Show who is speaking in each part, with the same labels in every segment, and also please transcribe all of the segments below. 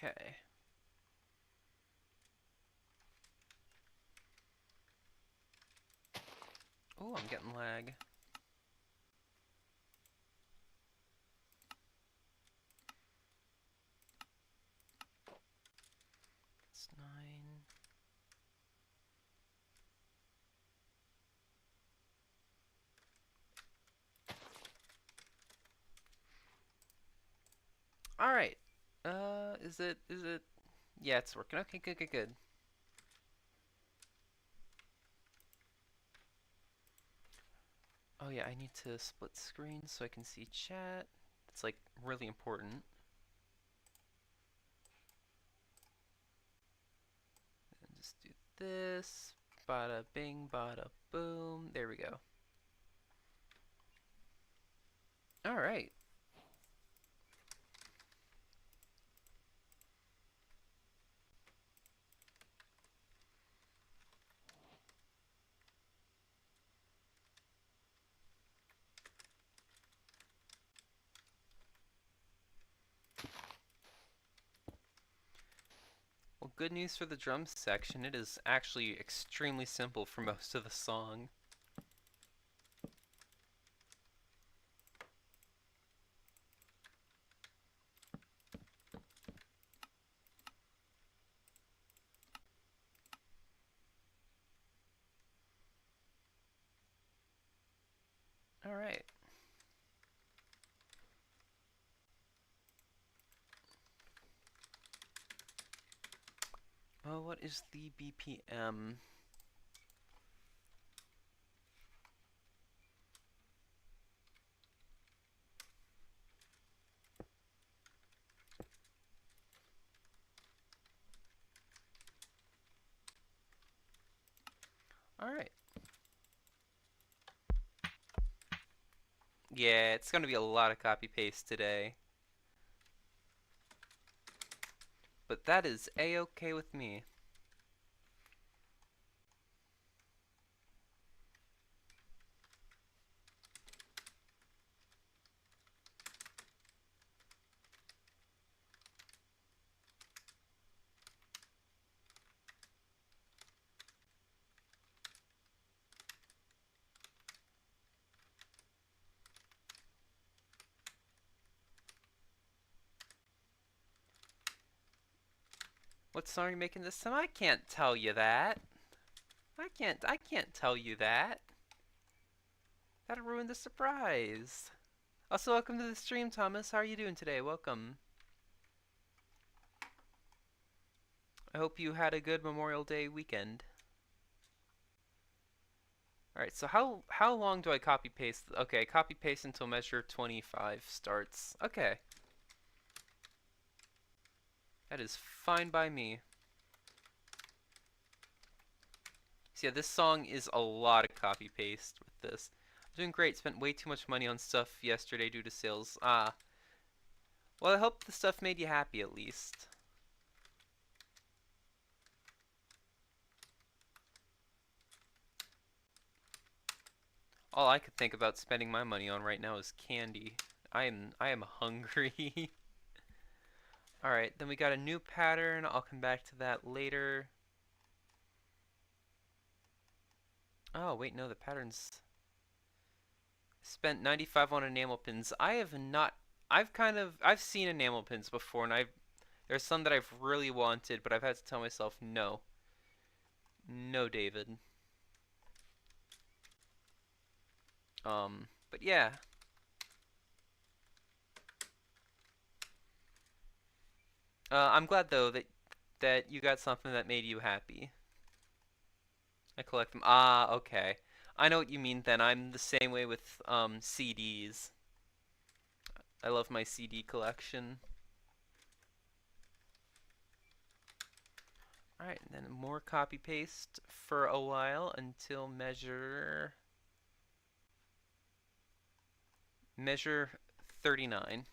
Speaker 1: Okay. Oh, I'm getting lag. It's 9. All right. Is it? Yeah, it's working. Okay, good, good, good. Oh yeah, I need to split screen so I can see chat. It's like really important. And just do this. Bada bing, bada boom. There we go. All right. Well, good news for the drums section. It is actually extremely simple for most of the song. All right. Well, what is the BPM? All right. Yeah, it's going to be a lot of copy paste today. But that is a-okay with me. What song are you making this time? I can't tell you that. I can't tell you that. That'll ruin the surprise. Also, welcome to the stream, Thomas. How are you doing today? Welcome. I hope you had a good Memorial Day weekend. Alright, so how long do I copy paste? Okay, copy paste until measure 25 starts. Okay. That is fine by me. So yeah, this song is a lot of copy paste with this. I'm doing great. Spent way too much money on stuff yesterday due to sales. Well, I hope the stuff made you happy at least. All I could think about spending my money on right now is candy. I am hungry. Alright, then we got a new pattern. I'll come back to that later. Oh, wait, no, the pattern's... Spent 95 on enamel pins. I have not... I've seen enamel pins before, and there's some that I've really wanted, but I've had to tell myself, no. No, David. But yeah. I'm glad, though, that you got something that made you happy. I collect them. Ah, okay. I know what you mean then. I'm the same way with CDs. I love my CD collection. Alright, and then more copy paste for a while until measure 39.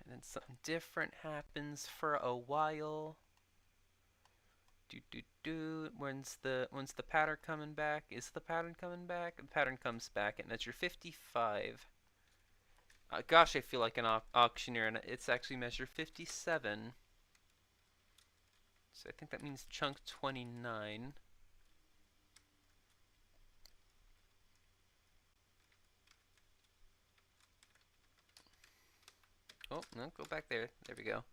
Speaker 1: And then something different happens for a while. When's the pattern coming back? Is the pattern coming back? The pattern comes back at measure 55. Gosh, I feel like an auctioneer, and it's actually measure 57. So I think that means chunk 29. Oh, no, go back there. There we go.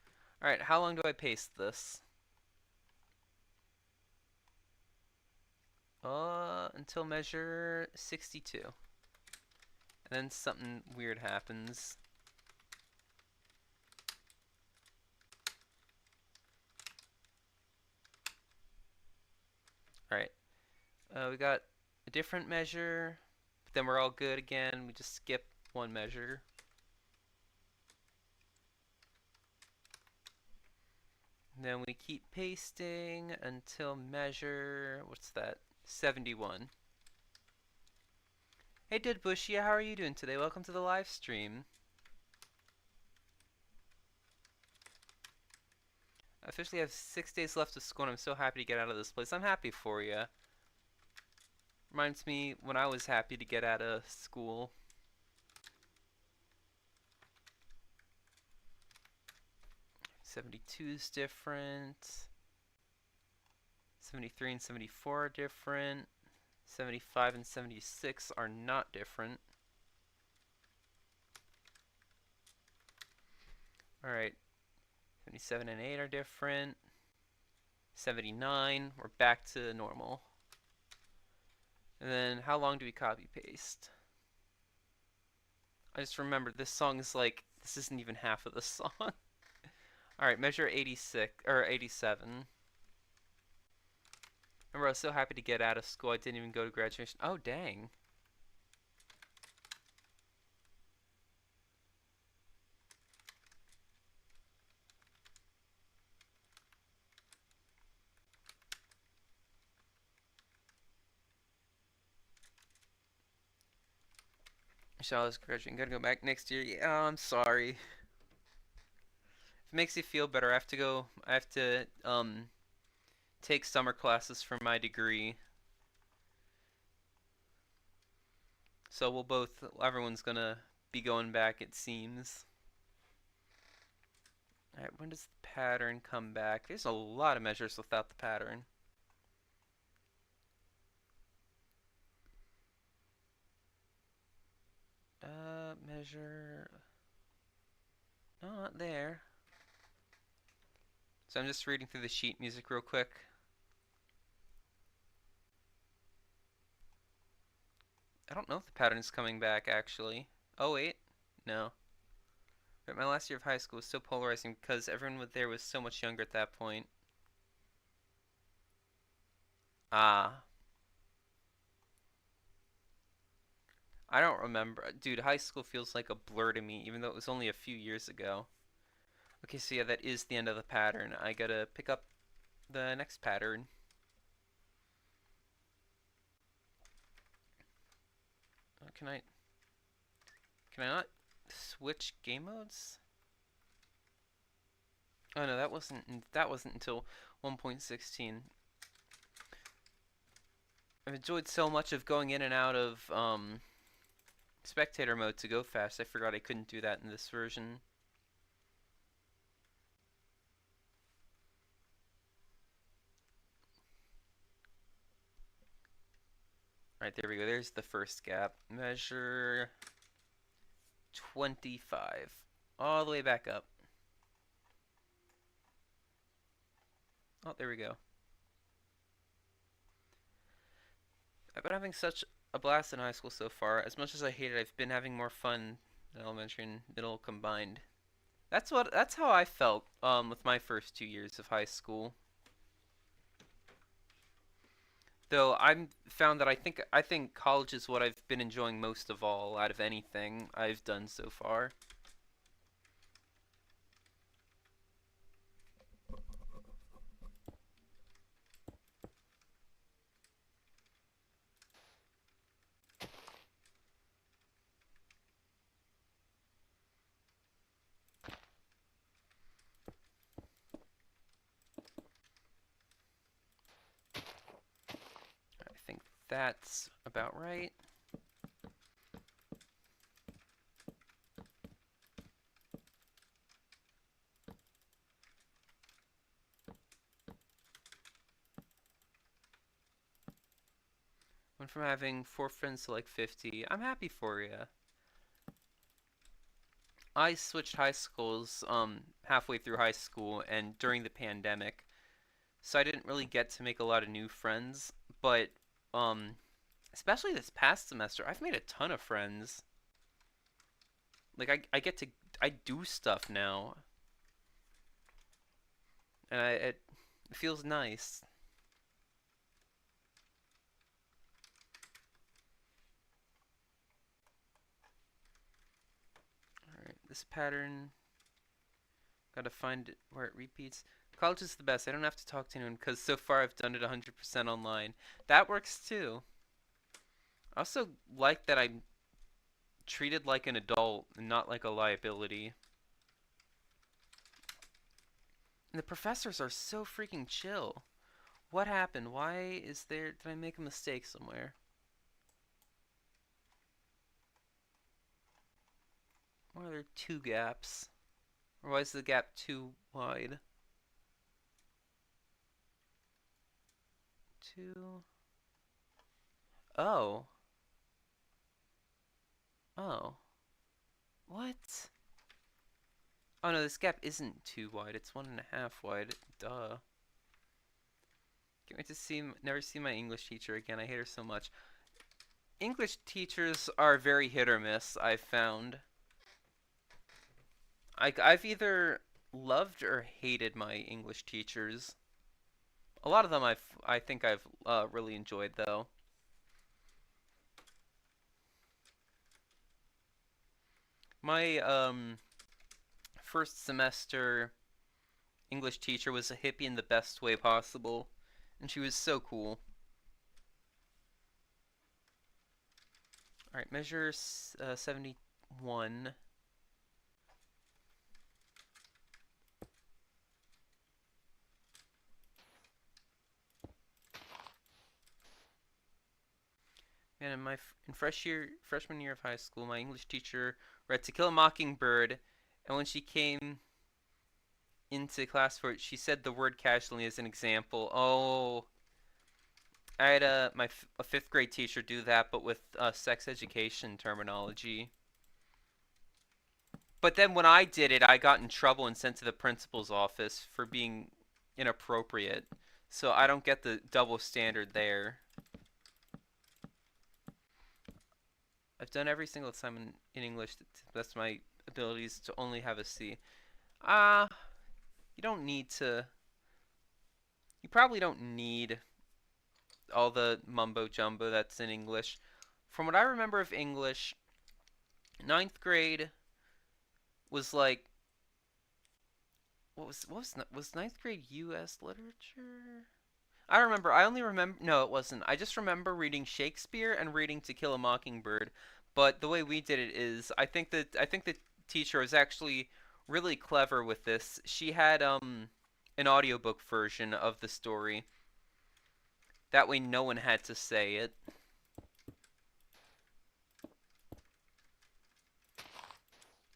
Speaker 1: Alright, how long do I paste this? Until measure 62. And then something weird happens. Alright. We got a different measure, but then we're all good again. We just skip one measure. And then we keep pasting until measure, what's that? 71. Hey Dead Bushy, how are you doing today? Welcome to the live stream. I officially have 6 days left of school and I'm so happy to get out of this place. I'm happy for you. Reminds me when I was happy to get out of school. '72 is different. 73 and 74 are different. 75 and 76 are not different. Alright. 77 and 8 are different. 79, we're back to normal. And then how long do we copy paste? I just remembered this song is like, this isn't even half of the song. Alright, measure 86, or 87. Remember, I was so happy to get out of school, I didn't even go to graduation. Oh, dang. So I was graduating, gotta go back next year. Yeah, I'm sorry. If it makes you feel better, I have to, take summer classes for my degree. So everyone's gonna be going back, it seems. Alright, when does the pattern come back? There's a lot of measures without the pattern. Measure... No, not there. So I'm just reading through the sheet music real quick. I don't know if the pattern's coming back, actually. Oh, wait. No. But my last year of high school was so polarizing because everyone there was so much younger at that point. Ah. I don't remember. Dude, high school feels like a blur to me, even though it was only a few years ago. Okay, so yeah, that is the end of the pattern. I gotta pick up the next pattern. Can I not switch game modes? Oh no, that wasn't until 1.16. I've enjoyed so much of going in and out of spectator mode to go fast. I forgot I couldn't do that in this version. Alright, there we go. There's the first gap. Measure 25. All the way back up. Oh, there we go. I've been having such a blast in high school so far. As much as I hate it, I've been having more fun than elementary and middle combined. That's how I felt with my first 2 years of high school. Though I'm found that I think college is what I've been enjoying most of all out of anything I've done so far. That's about right. Went from having 4 friends to like 50. I'm happy for you. I switched high schools halfway through high school and during the pandemic, so I didn't really get to make a lot of new friends. But um, especially this past semester, I've made a ton of friends. Like I get to I do stuff now, and it feels nice. All right, this pattern, gotta find it where it repeats. College is the best. I don't have to talk to anyone because so far I've done it 100% online. That works too. I also like that I'm treated like an adult and not like a liability. And the professors are so freaking chill. What happened? Why is there... Did I make a mistake somewhere? Why are there two gaps? Or why is the gap too wide? Two... Oh. Oh. What? Oh no, this gap isn't too wide. It's 1.5 wide. Duh. Can't wait to never see my English teacher again. I hate her so much. English teachers are very hit or miss, I've found. I've either loved or hated my English teachers. A lot of them I think I've really enjoyed though. My first semester English teacher was a hippie in the best way possible, and she was so cool. All right, measure 71. Man, in freshman year of high school, my English teacher read To Kill a Mockingbird, and when she came into class for it, she said the word casually as an example. Oh, I had a fifth grade teacher do that, but with sex education terminology. But then when I did it, I got in trouble and sent to the principal's office for being inappropriate. So I don't get the double standard there. I've done every single assignment in English to the best of my abilities to only have a C. Ah, you don't need to. You probably don't need all the mumbo jumbo that's in English. From what I remember of English, ninth grade was like was ninth grade U.S. literature? I don't remember. I only remember. No, it wasn't. I just remember reading Shakespeare and reading To Kill a Mockingbird. But the way we did it is, I think the teacher was actually really clever with this. She had an audiobook version of the story. That way, no one had to say it.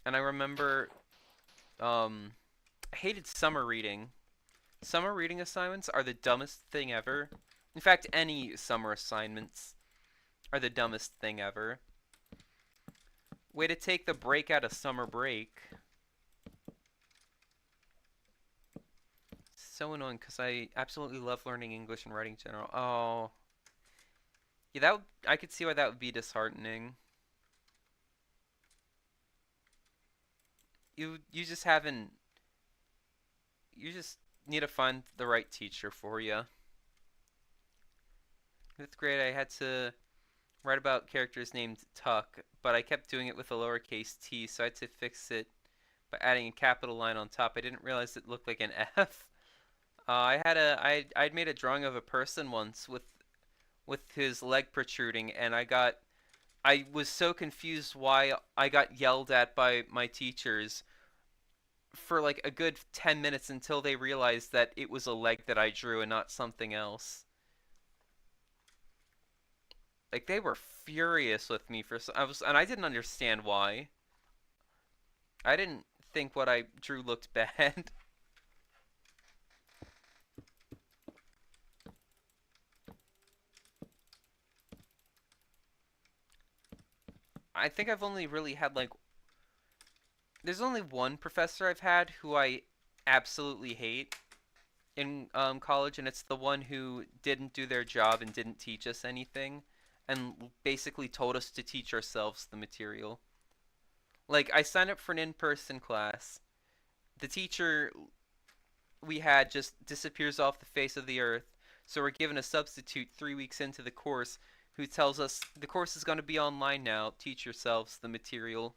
Speaker 1: And I remember, I hated summer reading. Summer reading assignments are the dumbest thing ever. In fact, any summer assignments are the dumbest thing ever. Way to take the break out of summer break. So annoying because I absolutely love learning English and writing in general. Oh. Yeah, I could see why that would be disheartening. You just haven't you just need to find the right teacher for you. Fifth grade I had to write about characters named Tuck, but I kept doing it with a lowercase t, so I had to fix it by adding a capital line on top. I didn't realize it looked like an F. I'd made a drawing of a person once with his leg protruding, and I was so confused why I got yelled at by my teachers for like a good 10 minutes until they realized that it was a leg that I drew and not something else. Like they were furious with me for I was and I didn't understand why. I didn't think what I drew looked bad. I think I've only really had like there's only one professor I've had who I absolutely hate in college, and it's the one who didn't do their job and didn't teach us anything, and basically told us to teach ourselves the material. Like I signed up for an in-person class. The teacher we had just disappears off the face of the earth, so we're given a substitute 3 weeks into the course who tells us the course is going to be online now. Teach yourselves the material.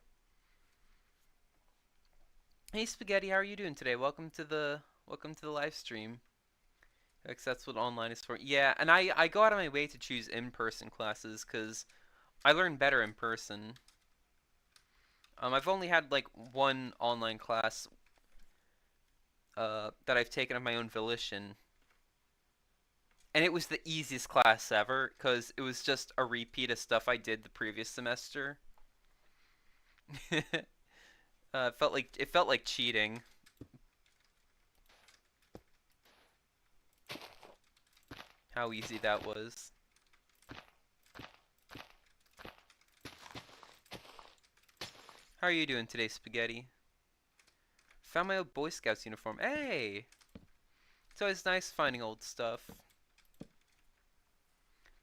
Speaker 1: Hey Spaghetti, how are you doing today? Welcome to the live stream. Because that's what online is for. Yeah, and I go out of my way to choose in-person classes because I learn better in person. I've only had like one online class that I've taken of my own volition, and it was the easiest class ever because it was just a repeat of stuff I did the previous semester. It felt like cheating. How easy that was. How are you doing today, Spaghetti? Found my old Boy Scouts uniform. Hey! It's always nice finding old stuff.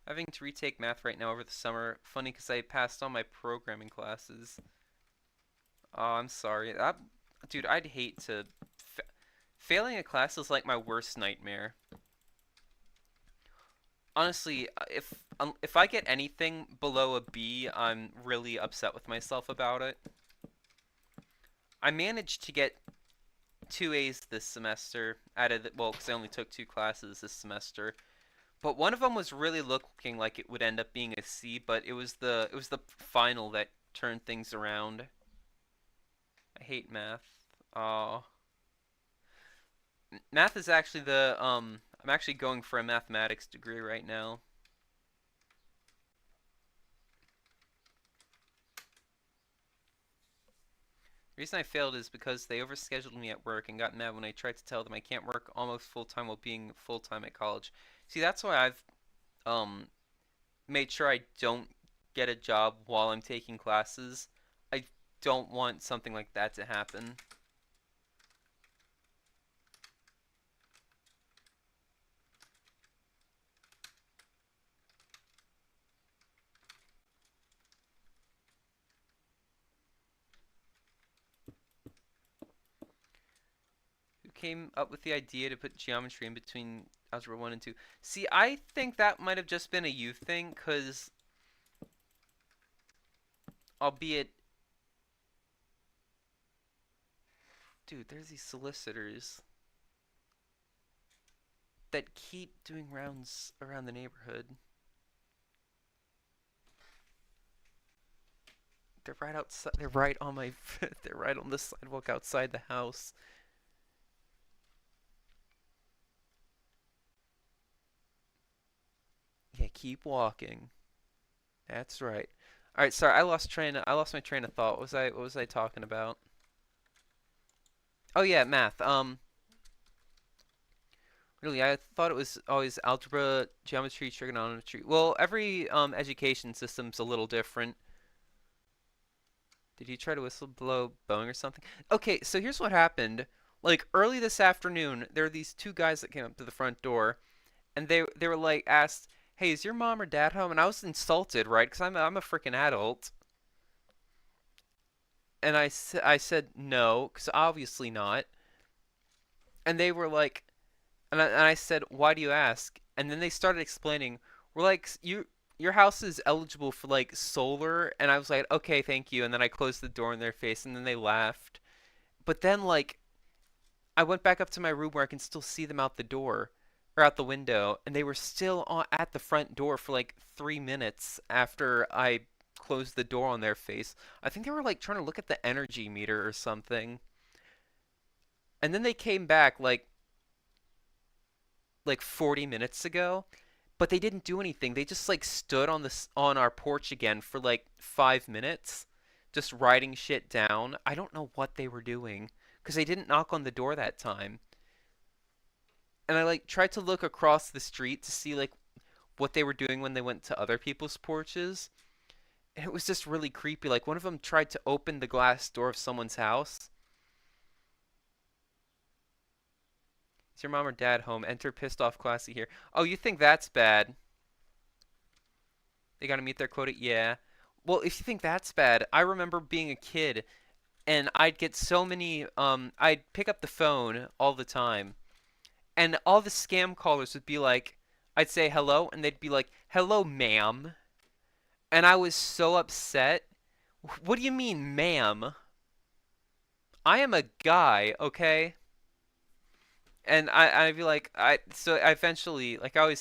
Speaker 1: Having to retake math right now over the summer. Funny because I passed all my programming classes. Oh, I'm sorry. Dude, I'd hate to. Failing a class is like my worst nightmare. Honestly, if I get anything below a B, I'm really upset with myself about it. I managed to get two A's this semester out of well, because I only took two classes this semester. But one of them was really looking like it would end up being a C, but it was the final that turned things around. I hate math. Oh, math is actually I'm actually going for a mathematics degree right now. The reason I failed is because they overscheduled me at work and got mad when I tried to tell them I can't work almost full time while being full time at college. See, that's why I've um made sure I don't get a job while I'm taking classes. I don't want something like that to happen. Who came up with the idea to put geometry in between algebra 1 and 2? See, I think that might have just been a you thing, because albeit, dude, there's these solicitors that keep doing rounds around the neighborhood. They're right outside. They're right on my. They're right on the sidewalk outside the house. Yeah, keep walking. That's right. All right, sorry, I lost my train of thought. What was I talking about? Oh yeah, math. Really, I thought it was always algebra, geometry, trigonometry. Well, every education system's a little different. Did you try to whistle blow Boeing or something? Okay, so here's what happened. Like early this afternoon, there were these two guys that came up to the front door, and they were like asked, "Hey, is your mom or dad home?" And I was insulted, right? Because I'm a freaking adult, and I said no, because obviously not. And they were like, and I said, "Why do you ask?" And then they started explaining. We're like, your house is eligible for like solar, and I was like, "Okay, thank you." And then I closed the door in their face, and then they laughed. But then like I went back up to my room where I can still see them out the door or out the window, and they were still at the front door for like 3 minutes after I closed the door on their face. I think they were like trying to look at the energy meter or something. And then they came back like 40 minutes ago, but they didn't do anything. They just like stood on this on our porch again for like 5 minutes, just writing shit down. I don't know what they were doing because they didn't knock on the door that time. And I like tried to look across the street to see like what they were doing when they went to other people's porches. And it was just really creepy. Like one of them tried to open the glass door of someone's house. Is your mom or dad home? Enter pissed off classy here. Oh, you think that's bad? They gotta meet their quota? Yeah. Well, if you think that's bad, I remember being a kid and I'd get so many, I'd pick up the phone all the time and all the scam callers would be like, I'd say hello and they'd be like, hello, ma'am. And I was so upset. What do you mean, ma'am? I am a guy, okay? And I'd be like, so I eventually, like, I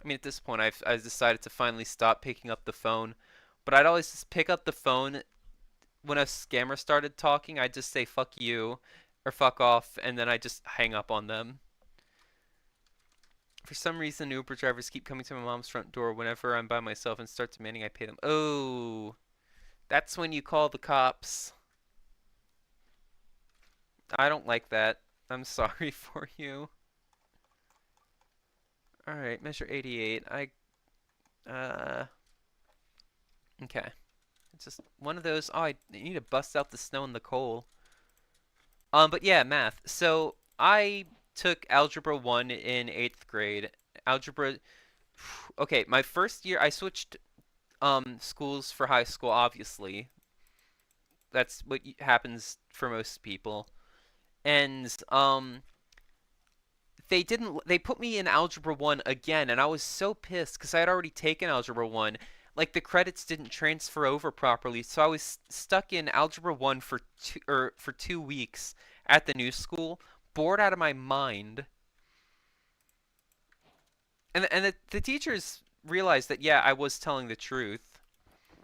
Speaker 1: mean, at this point, I decided to finally stop picking up the phone. But I'd always just pick up the phone when a scammer started talking. I'd just say, fuck you, or fuck off, and then I just hang up on them. For some reason, Uber drivers keep coming to my mom's front door whenever I'm by myself and start demanding I pay them. Oh, that's when you call the cops. I don't like that. I'm sorry for you. Alright, measure 88. Uh, okay. It's just one of those, oh, I need to bust out the snow and the coal. But yeah, math. So, I took Algebra 1 in 8th grade. Algebra, okay, my first year, I switched, schools for high school, obviously. That's what happens for most people. And, they put me in Algebra 1 again, and I was so pissed because I had already taken Algebra 1. Like, the credits didn't transfer over properly, so I was stuck in Algebra 1 for 2 weeks at the new school, bored out of my mind. And the teachers realized that, yeah, I was telling the truth.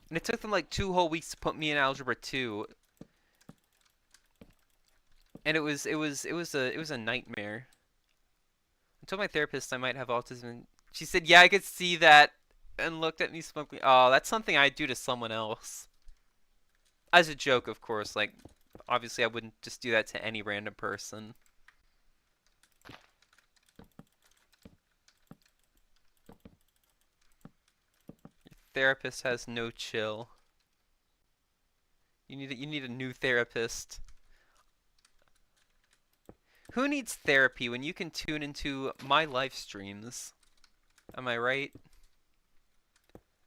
Speaker 1: And it took them like 2 whole weeks to put me in Algebra 2. And it was a nightmare. I told my therapist I might have autism. She said, "Yeah, I could see that," and looked at me smugly. Oh, that's something I'd do to someone else. As a joke, of course. Like, obviously, I wouldn't just do that to any random person. Your therapist has no chill. You need a new therapist. Who needs therapy when you can tune into my live streams? Am I right?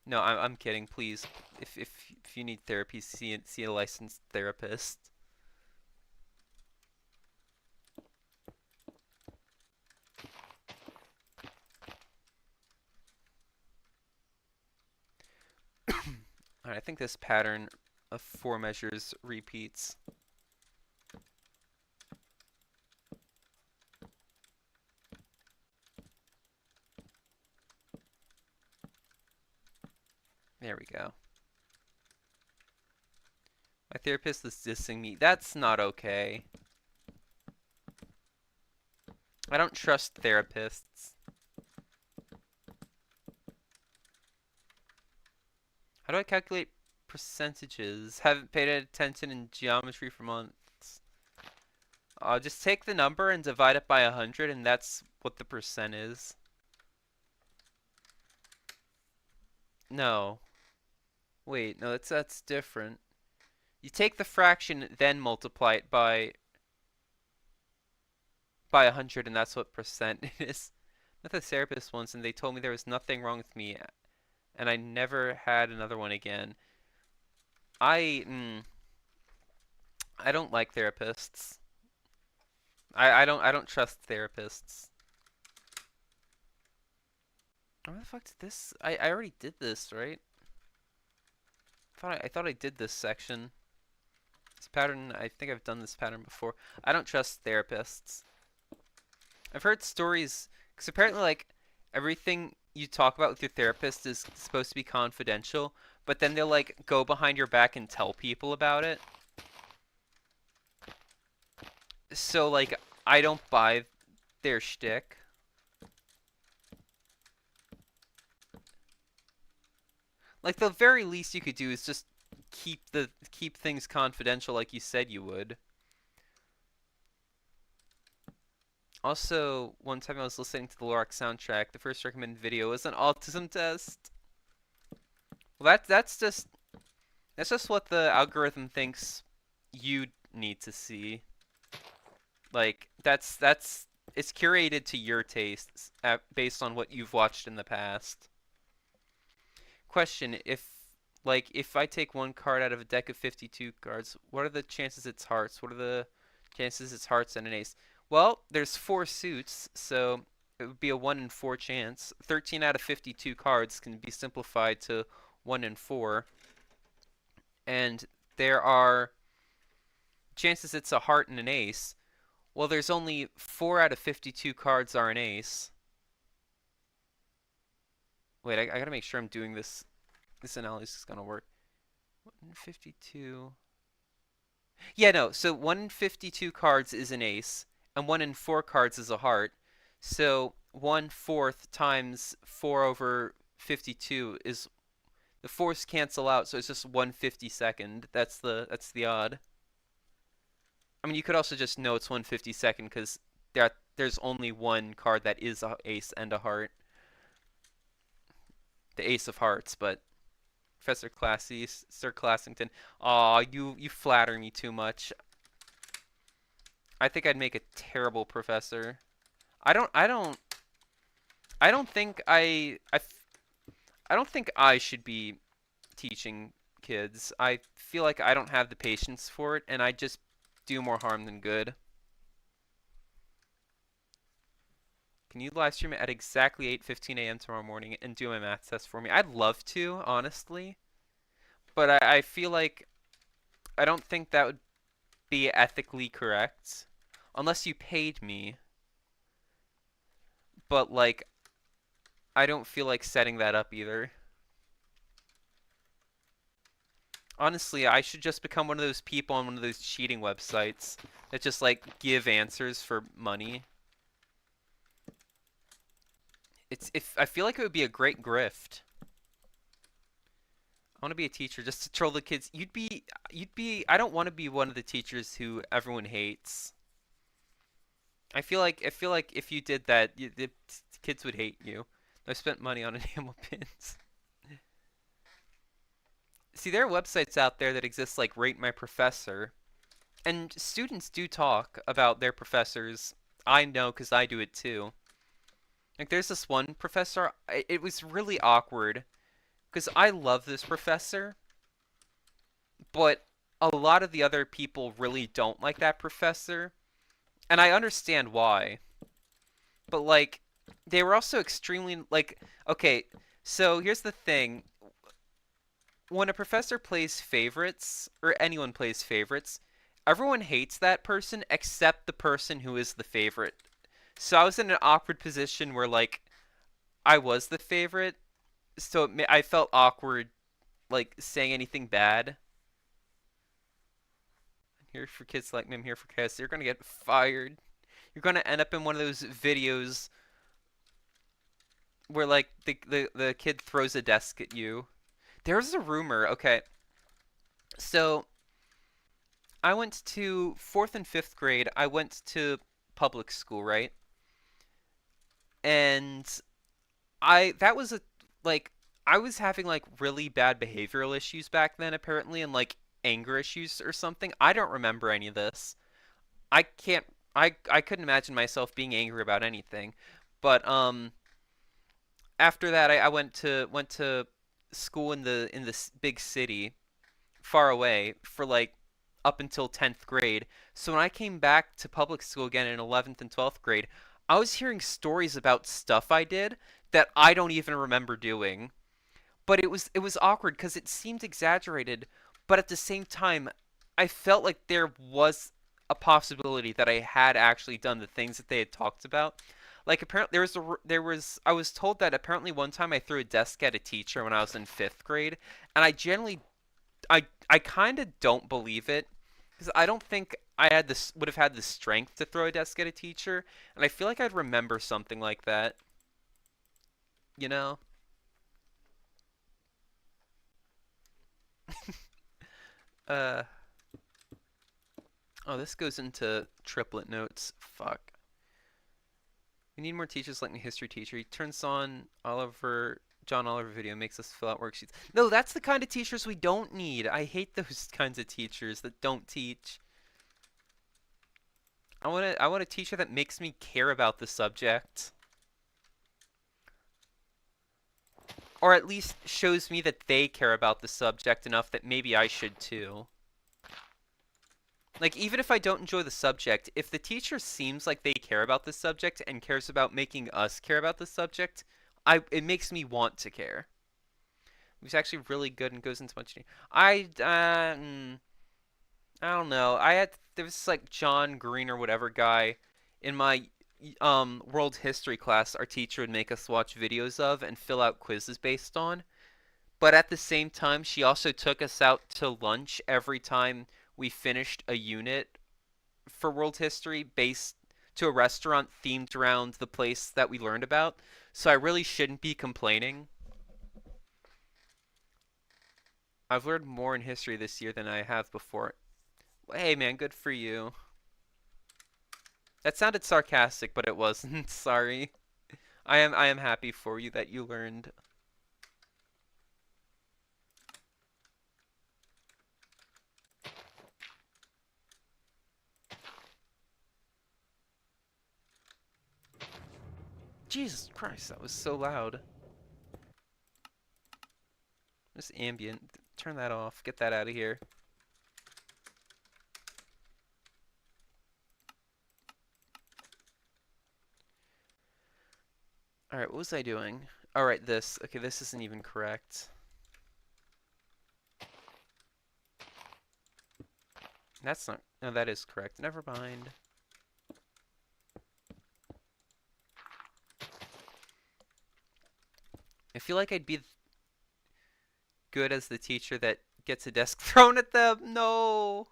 Speaker 1: No, I'm kidding. Please, if you need therapy, see a licensed therapist. Alright, I think this pattern of 4 measures repeats. There we go. My therapist is dissing me. That's not okay. I don't trust therapists. How do I calculate percentages? Haven't paid attention in geometry for months. Just take the number and divide it by 100, and that's what the percent is. No. Wait, no, that's different. You take the fraction, then multiply it by 100, and that's what percent is. I met the therapist once, and they told me there was nothing wrong with me, and I never had another one again. I don't like therapists. I don't trust therapists. Where the fuck did this? I already did this, right? I thought I did this section. This pattern, I think I've done this pattern before. I don't trust therapists. I've heard stories, because apparently, like, everything you talk about with your therapist is supposed to be confidential, but then they'll, like, go behind your back and tell people about it. So, like, I don't buy their shtick. Like the very least you could do is just keep things confidential like you said you would. Also, one time I was listening to the Lorax soundtrack, the first recommended video was an autism test. Well, that's just what the algorithm thinks you need to see. Like that's it's curated to your tastes based on what you've watched in the past. Question: if I take one card out of a deck of 52 cards, what are the chances it's hearts? What are the chances it's hearts and an ace? Well, there's four suits, so it would be a 1 in 4 chance. 13 out of 52 cards can be simplified to 1 in 4. And there are chances it's a heart and an ace. Well, there's only 4 out of 52 cards are an ace. Wait, I gotta make sure I'm doing this. This analysis is gonna work. 152. Yeah, no. So 1 in 52 cards is an ace, and 1 in 4 cards is a heart. So 1/4 times 4 over 52 is the fours cancel out, so it's just 1/52. That's the odd. I mean, you could also just know it's 1/52 because there's only one card that is a ace and a heart, the Ace of Hearts. But Professor Classy, Sir Classington, aw, you flatter me too much. I think I'd make a terrible professor. I don't I don't I don't think I don't think I should be teaching kids. I feel like I don't have the patience for it, and I just do more harm than good. Can you live stream at exactly 8:15 a.m. tomorrow morning and do my math test for me? I'd love to, honestly, but I feel like I don't think that would be ethically correct unless you paid me. But like, I don't feel like setting that up either. Honestly, I should just become one of those people on one of those cheating websites that just like give answers for money. If I feel like it would be a great grift. I want to be a teacher just to troll the kids. I don't want to be one of the teachers who everyone hates. I feel like if you did that, the kids would hate you. I spent money on enamel pins. See, there are websites out there that exist like Rate My Professor, and students do talk about their professors. I know because I do it too. Like, there's this one professor, it was really awkward because I love this professor, but a lot of the other people really don't like that professor, and I understand why. But like, they were also extremely like, okay, so here's the thing. When a professor plays favorites, or anyone plays favorites, everyone hates that person except the person who is the favorite. So I was in an awkward position where like I was the favorite, so I felt awkward like saying anything bad. I'm here for kids like me. I'm here for kids. You're gonna get fired. You're gonna end up in one of those videos where like the kid throws a desk at you. There's a rumor. Okay, so I went to fourth and fifth grade. I went to public school, right? And that was a like I was having like really bad behavioral issues back then apparently, and like anger issues or something. I don't remember any of this. I can't I couldn't imagine myself being angry about anything. But after that I went to school in this big city far away for like up until 10th grade. So when I came back to public school again in 11th and 12th grade, I was hearing stories about stuff I did that I don't even remember doing. But it was awkward because it seemed exaggerated, but at the same time, I felt like there was a possibility that I had actually done the things that they had talked about. Like apparently there was I was told that apparently one time I threw a desk at a teacher when I was in 5th grade, and I kind of don't believe it because I don't think I would have had the strength to throw a desk at a teacher, and I feel like I'd remember something like that, you know? Uh, oh, this goes into triplet notes. Fuck. We need more teachers like my history teacher. He turns on John Oliver video, makes us fill out worksheets. No, that's the kind of teachers we don't need. I hate those kinds of teachers that don't teach. I want a teacher that makes me care about the subject. Or at least shows me that they care about the subject enough that maybe I should too. Like, even if I don't enjoy the subject, if the teacher seems like they care about the subject and cares about making us care about the subject, it makes me want to care. He's actually really good and goes into much. I don't know. There was like John Green or whatever guy in my world history class. Our teacher would make us watch videos of and fill out quizzes based on. But at the same time, she also took us out to lunch every time we finished a unit for world history based to a restaurant themed around the place that we learned about. So I really shouldn't be complaining. I've learned more in history this year than I have before. Hey man, good for you. That sounded sarcastic, but it wasn't. Sorry. I am happy for you that you learned. Jesus Christ, that was so loud. This ambient. Turn that off. Get that out of here. Alright, what was I doing? Alright, this. Okay, this isn't even correct. That's not... No, that is correct. Never mind. I feel like I'd be good as the teacher that gets a desk thrown at them. No!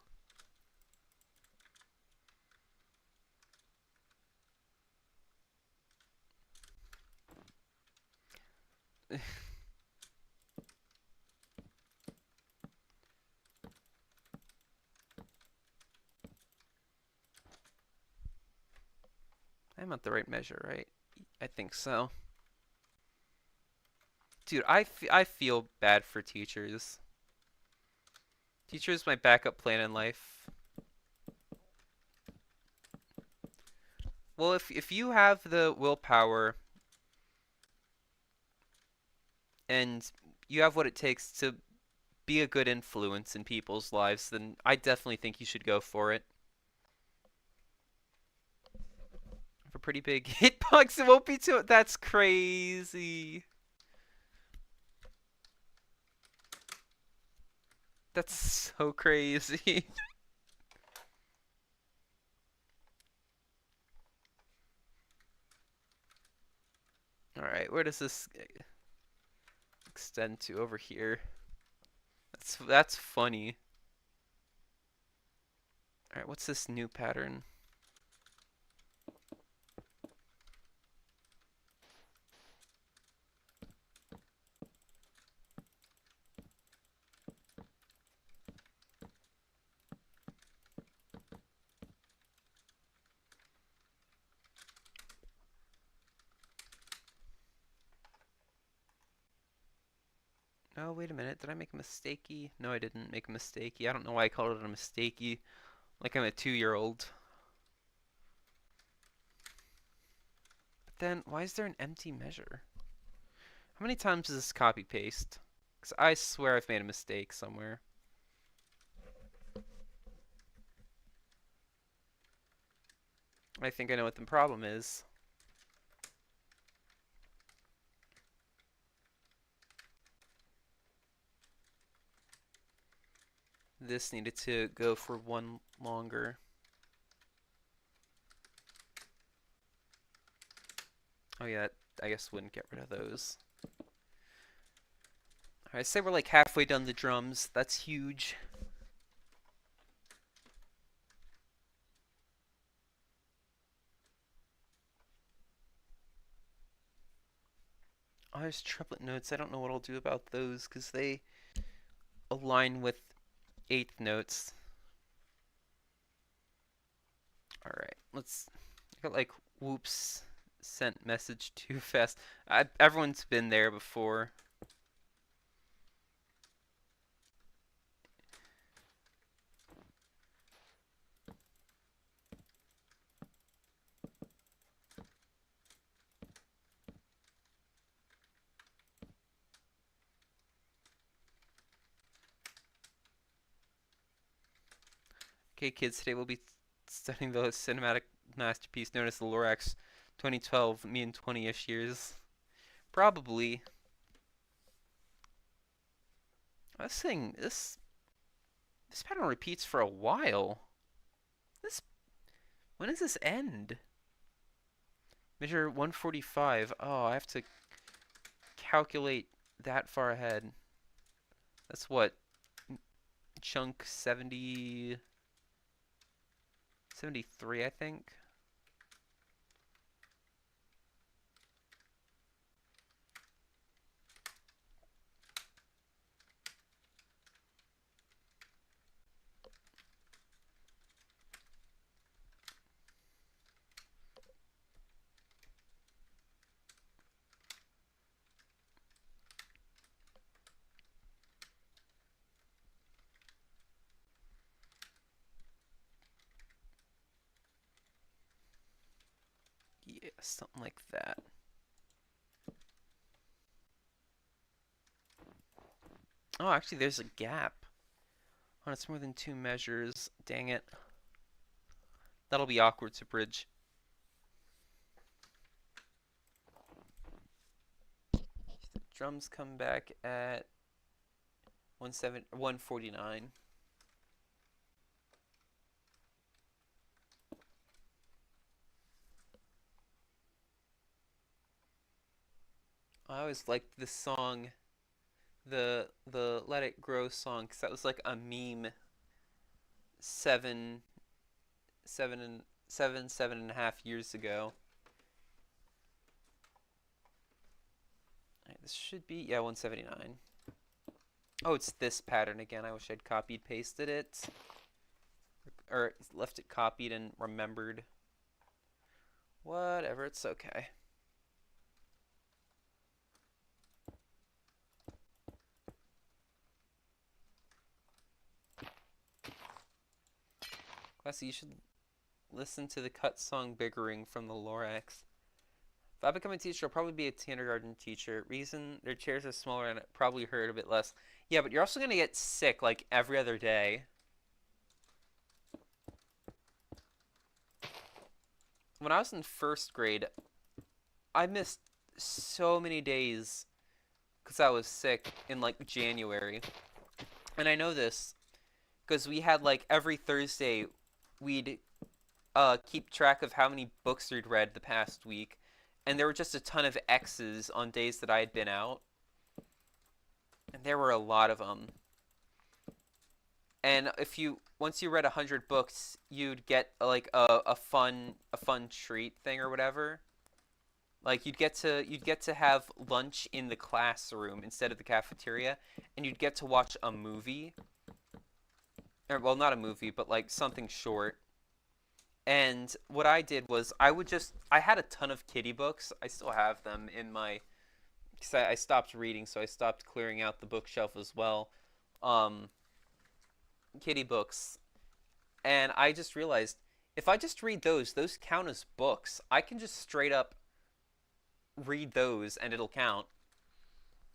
Speaker 1: I'm at the right measure, right? I think so. Dude, I feel bad for teachers. Teachers my backup plan in life. Well, if you have the willpower and you have what it takes to be a good influence in people's lives, then I definitely think you should go for it. Have a pretty big hitbox, it won't be too... That's crazy. That's so crazy. Alright, where does this extend to? Over here. That's funny. Alright, what's this new pattern? Oh, wait a minute. Did I make a mistakey? No, I didn't make a mistakey. I don't know why I called it a mistakey. Like I'm a 2-year-old. But then, why is there an empty measure? How many times is this copy paste? Because I swear I've made a mistake somewhere. I think I know what the problem is. This needed to go for one longer. Oh yeah, I guess wouldn't get rid of those. Alright, say we're like halfway done the drums. That's huge. Oh, there's triplet notes. I don't know what I'll do about those because they align with eighth notes. Alright, let's... I got like, whoops, sent message too fast. Everyone's been there before. Okay, kids, today we'll be studying the cinematic masterpiece known as the Lorax 2012, me in 20-ish years. Probably. I was saying, this pattern repeats for a while. This, when does this end? Measure 145. Oh, I have to calculate that far ahead. That's what? Chunk 70... 73, I think. Yeah, something like that. Oh, actually, there's a gap. Oh, it's more than 2 measures. Dang it. That'll be awkward to bridge. The drums come back at 149. I always liked this song, the Let It Grow song, because that was like a meme 7, 7.5 years ago. Alright, this should be, yeah, 179. Oh, it's this pattern again. I wish I'd copied pasted it. Or left it copied and remembered. Whatever, it's okay. Classy, you should listen to the cut song Biggering from the Lorax. If I become a teacher, I'll probably be a kindergarten teacher. Reason, their chairs are smaller and I probably hurt a bit less. Yeah, but you're also going to get sick like every other day. When I was in first grade, I missed so many days because I was sick in like January. And I know this because we had like every Thursday we'd keep track of how many books we'd read the past week. And there were just a ton of X's on days that I had been out. And there were a lot of them. And once you read 100 books, you'd get like a fun treat thing or whatever. Like you'd get to have lunch in the classroom instead of the cafeteria, and you'd get to watch a movie. Or, well, not a movie, but like something short. And what I did was I had a ton of kiddie books. I still have them in my, because I stopped reading, so I stopped clearing out the bookshelf as well. Kiddie books. And I just realized if I just read those count as books. I can just straight up read those and it'll count.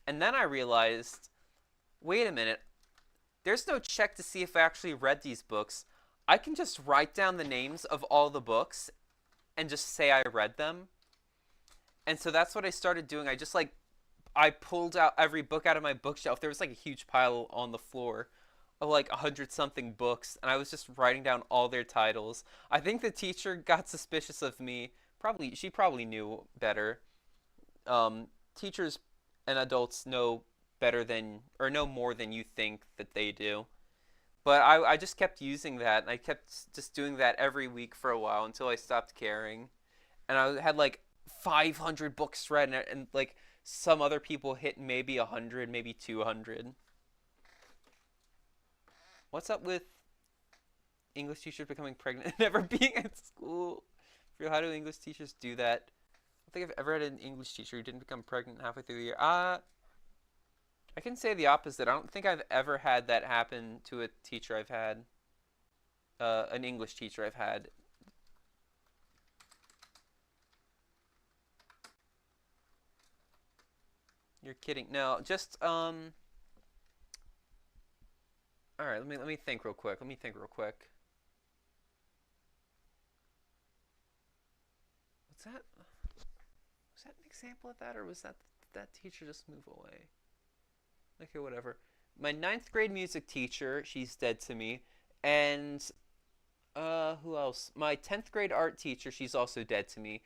Speaker 1: And then I realized, wait a minute, there's no check to see if I actually read these books. I can just write down the names of all the books and just say I read them. And so that's what I started doing. I pulled out every book out of my bookshelf. There was like a huge pile on the floor of like 100-something books, and I was just writing down all their titles. I think the teacher got suspicious of me. She probably knew better. Teachers and adults know better than, or know more than you think that they do. But I just kept using that, and I kept just doing that every week for a while until I stopped caring. And I had like 500 books read, and like some other people hit maybe 100, maybe 200. What's up with English teachers becoming pregnant and never being at school? How do English teachers do that? I don't think I've ever had an English teacher who didn't become pregnant halfway through the year. I can say the opposite. I don't think I've ever had that happen to a teacher I've had. An English teacher I've had. You're kidding. No, just all right, let me think real quick. Let me think real quick. Was that an example of that, or was that did that teacher just move away? Okay, whatever. My ninth grade music teacher, she's dead to me, and who else? My 10th grade art teacher, she's also dead to me.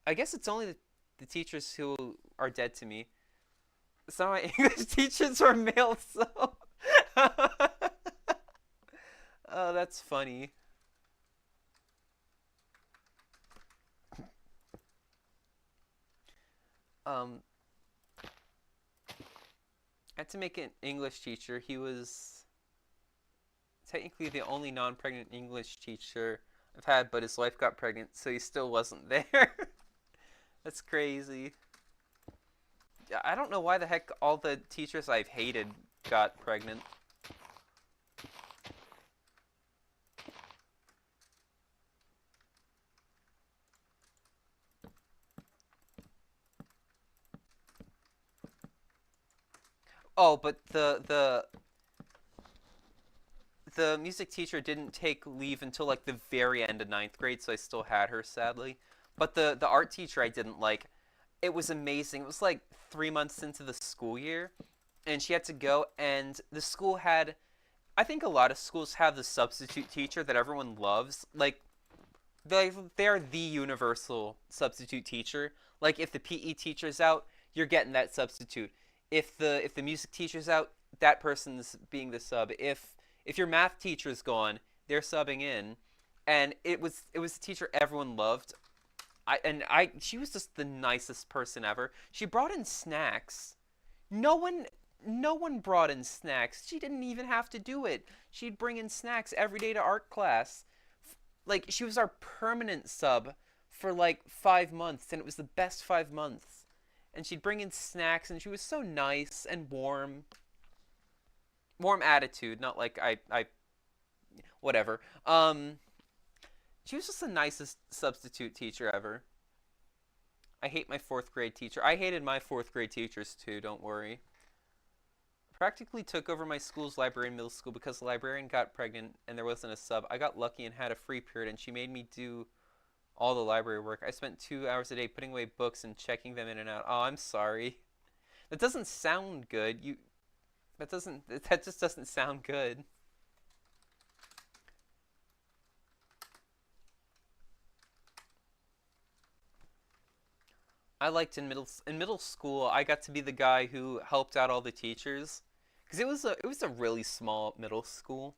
Speaker 1: I guess it's only the teachers who are dead to me. Some of my English teachers are male, so. Oh, that's funny. Um, I had to make an English teacher. He was technically the only non-pregnant English teacher I've had, but his wife got pregnant, so he still wasn't there. That's crazy. Yeah, I don't know why the heck all the teachers I've hated got pregnant. Oh, but the music teacher didn't take leave until like the very end of ninth grade, so I still had her sadly. But the art teacher I didn't like. It was amazing. It was like 3 months into the school year, and she had to go, and the school had. I think a lot of schools have the substitute teacher that everyone loves. Like they're the universal substitute teacher. Like if the PE teacher's out, you're getting that substitute. If the music teacher's out, that person's being the sub. If your math teacher's gone, they're subbing in. And it was a teacher everyone loved. I she was just the nicest person ever. She brought in snacks. No one no one brought in snacks. She didn't even have to do it. She'd bring in snacks every day to art class. Like she was our permanent sub for like 5 months, and it was the best 5 months. And she'd bring in snacks, and she was so nice and warm. Warm attitude, not like I whatever. She was just the nicest substitute teacher ever. I hate my fourth grade teacher. I hated my fourth grade teachers too, don't worry. Practically took over my school's library in middle school because the librarian got pregnant and there wasn't a sub. I got lucky and had a free period, and she made me do all the library work. I spent 2 hours a day putting away books and checking them in and out. Oh, I'm sorry. That doesn't sound good. That just doesn't sound good. I liked in middle school. I got to be the guy who helped out all the teachers because it was a really small middle school,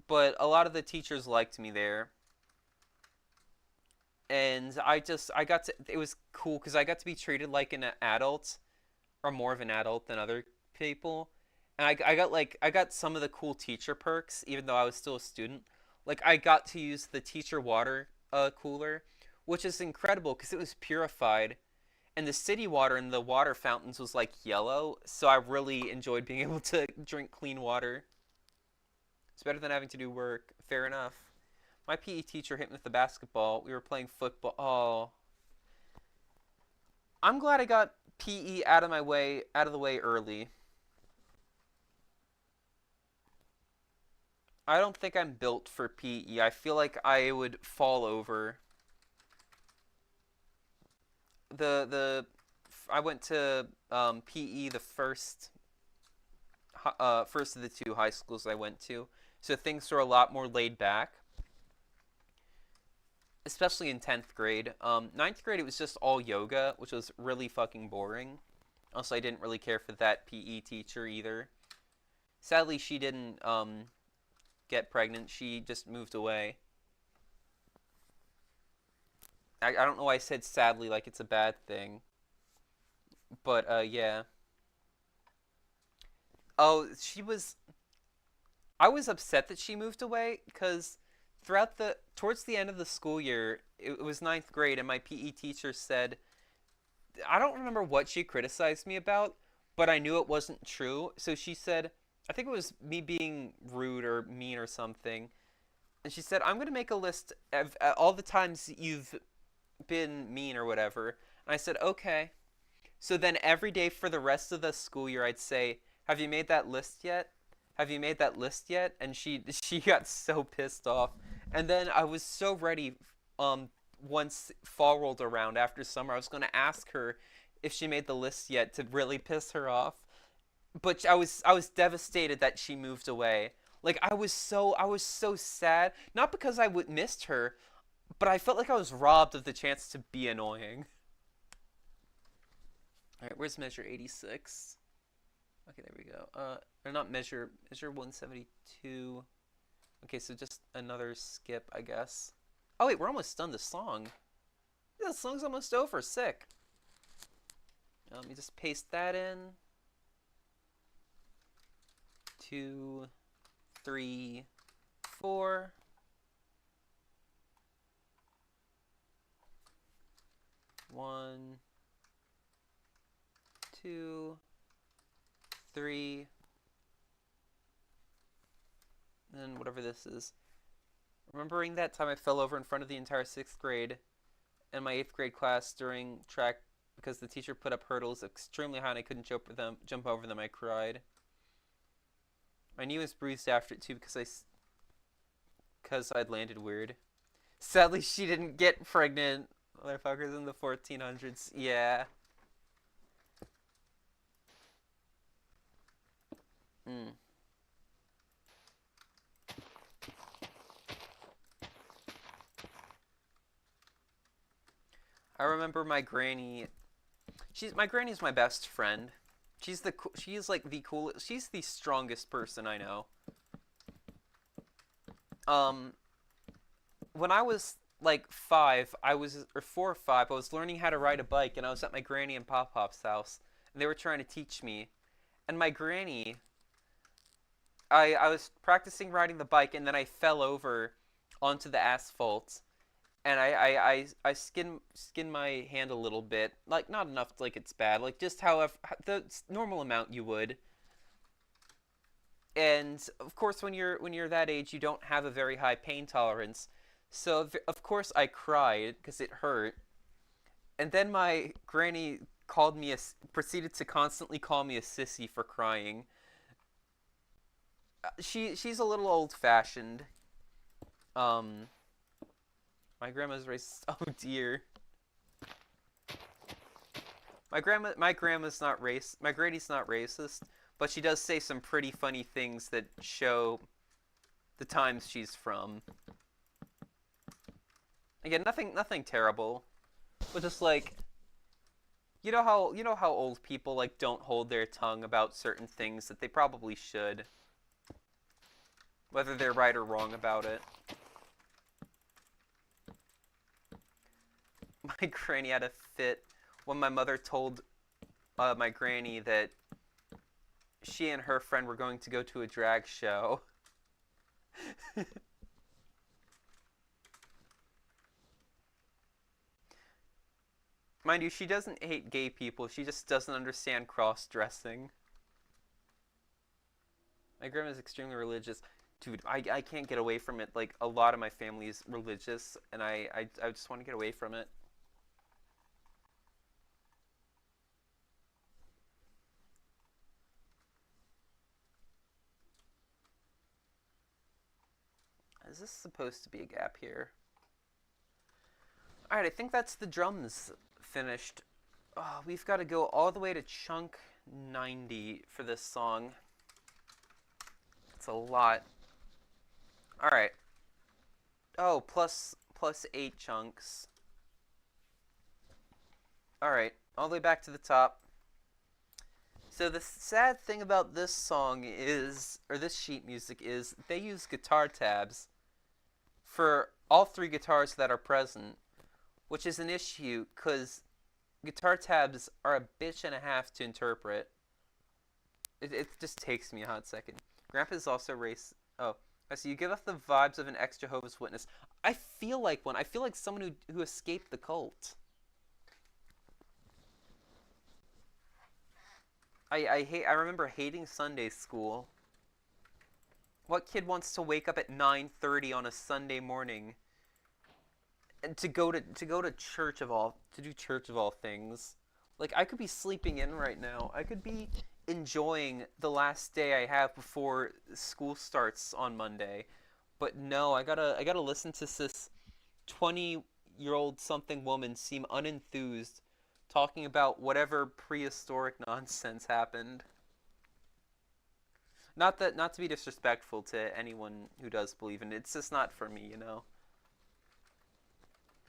Speaker 1: but a lot of the teachers liked me there, and I got to it was cool because I got to be treated like an adult or more of an adult than other people, and I got some of the cool teacher perks even though I was still a student. Like I got to use the teacher water cooler, which is incredible because it was purified, and the city water in the water fountains was like yellow, so I really enjoyed being able to drink clean water. It's better than having to do work. Fair enough. My PE teacher hit me with the basketball. We were playing football. Oh, I'm glad I got PE out of the way early. I don't think I'm built for PE. I feel like I would fall over. The I went to PE the first of the two high schools I went to, so things were a lot more laid back, especially in 10th grade. Ninth grade it was just all yoga, which was really fucking boring. Also, I didn't really care for that PE teacher either. Sadly, she didn't get pregnant. She just moved away. I don't know why I said sadly like it's a bad thing, but yeah. Oh, she was. I was upset that she moved away because towards the end of the school year, it was ninth grade, and my PE teacher said, I don't remember what she criticized me about, but I knew it wasn't true. So she said, I think it was me being rude or mean or something. And she said, I'm going to make a list of all the times you've been mean or whatever. And I said, okay. So then every day for the rest of the school year, I'd say, have you made that list yet? Have you made that list yet? And she got so pissed off. And then I was so ready. Um, Once fall rolled around after summer, I was going to ask her if she made the list yet to really piss her off. But I was devastated that she moved away. Like I was so sad. Not because I would missed her, but I felt like I was robbed of the chance to be annoying. All right, where's measure 86? Okay, there we go. Or not measure 172. Okay, so just another skip, I guess. Oh wait, we're almost done the song. Yeah, the song's almost over. Sick. Let me just paste that in. 2, 3, 4. One, 2, 3, and whatever this is. Remembering that time I fell over in front of the entire 6th grade and my 8th grade class during track because the teacher put up hurdles extremely high and I couldn't jump over them, I cried. My knee was bruised after it too because I'd landed weird. Sadly, she didn't get pregnant. Motherfuckers in the 1400s. Yeah. Hmm. I remember my granny. My granny's my best friend. She's like the coolest. She's the strongest person I know. Um, when I was like 5, I was or 4 or 5. I was learning how to ride a bike, and I was at my granny and pop pop's house, and they were trying to teach me. And my granny, I was practicing riding the bike, and then I fell over onto the asphalt, and I skin my hand a little bit, like not enough like it's bad, like just however the normal amount you would. And of course, when you're that age, you don't have a very high pain tolerance. So of course I cried because it hurt. And then my granny proceeded to constantly call me a sissy for crying. She's a little old fashioned. Um, my grandma's racist. Oh dear. My grandma's not race. My granny's not racist, but she does say some pretty funny things that show the times she's from. Again, nothing terrible, but just like you know how old people like don't hold their tongue about certain things that they probably should, whether they're right or wrong about it. My granny had a fit when my mother told my granny that she and her friend were going to go to a drag show. Mind you, she doesn't hate gay people. She just doesn't understand cross-dressing. My grandma's extremely religious. Dude, I can't get away from it. Like, a lot of my family is religious, and I just want to get away from it. Is this supposed to be a gap here? Alright, I think that's the drums finished. Oh, we've got to go all the way to chunk 90 for this song. It's a lot. Alright. Oh, plus 8 chunks. Alright, all the way back to the top. So the sad thing about this song is, or this sheet music is, they use guitar tabs for all 3 guitars that are present, which is an issue because guitar tabs are a bitch and a half to interpret. It just takes me a hot second. Grandpa's also race. Oh, I see. You give off the vibes of an ex-Jehovah's Witness. I feel like one. I feel like someone who escaped the cult. I remember hating Sunday school. What kid wants to wake up at 9:30 on a Sunday morning and to go to church of all to do church of all things? Like I could be sleeping in right now. I could be enjoying the last day I have before school starts on Monday. But no, I gotta listen to this 20-year-old something woman seem unenthused talking about whatever prehistoric nonsense happened. Not to be disrespectful to anyone who does believe in it. It's just not for me.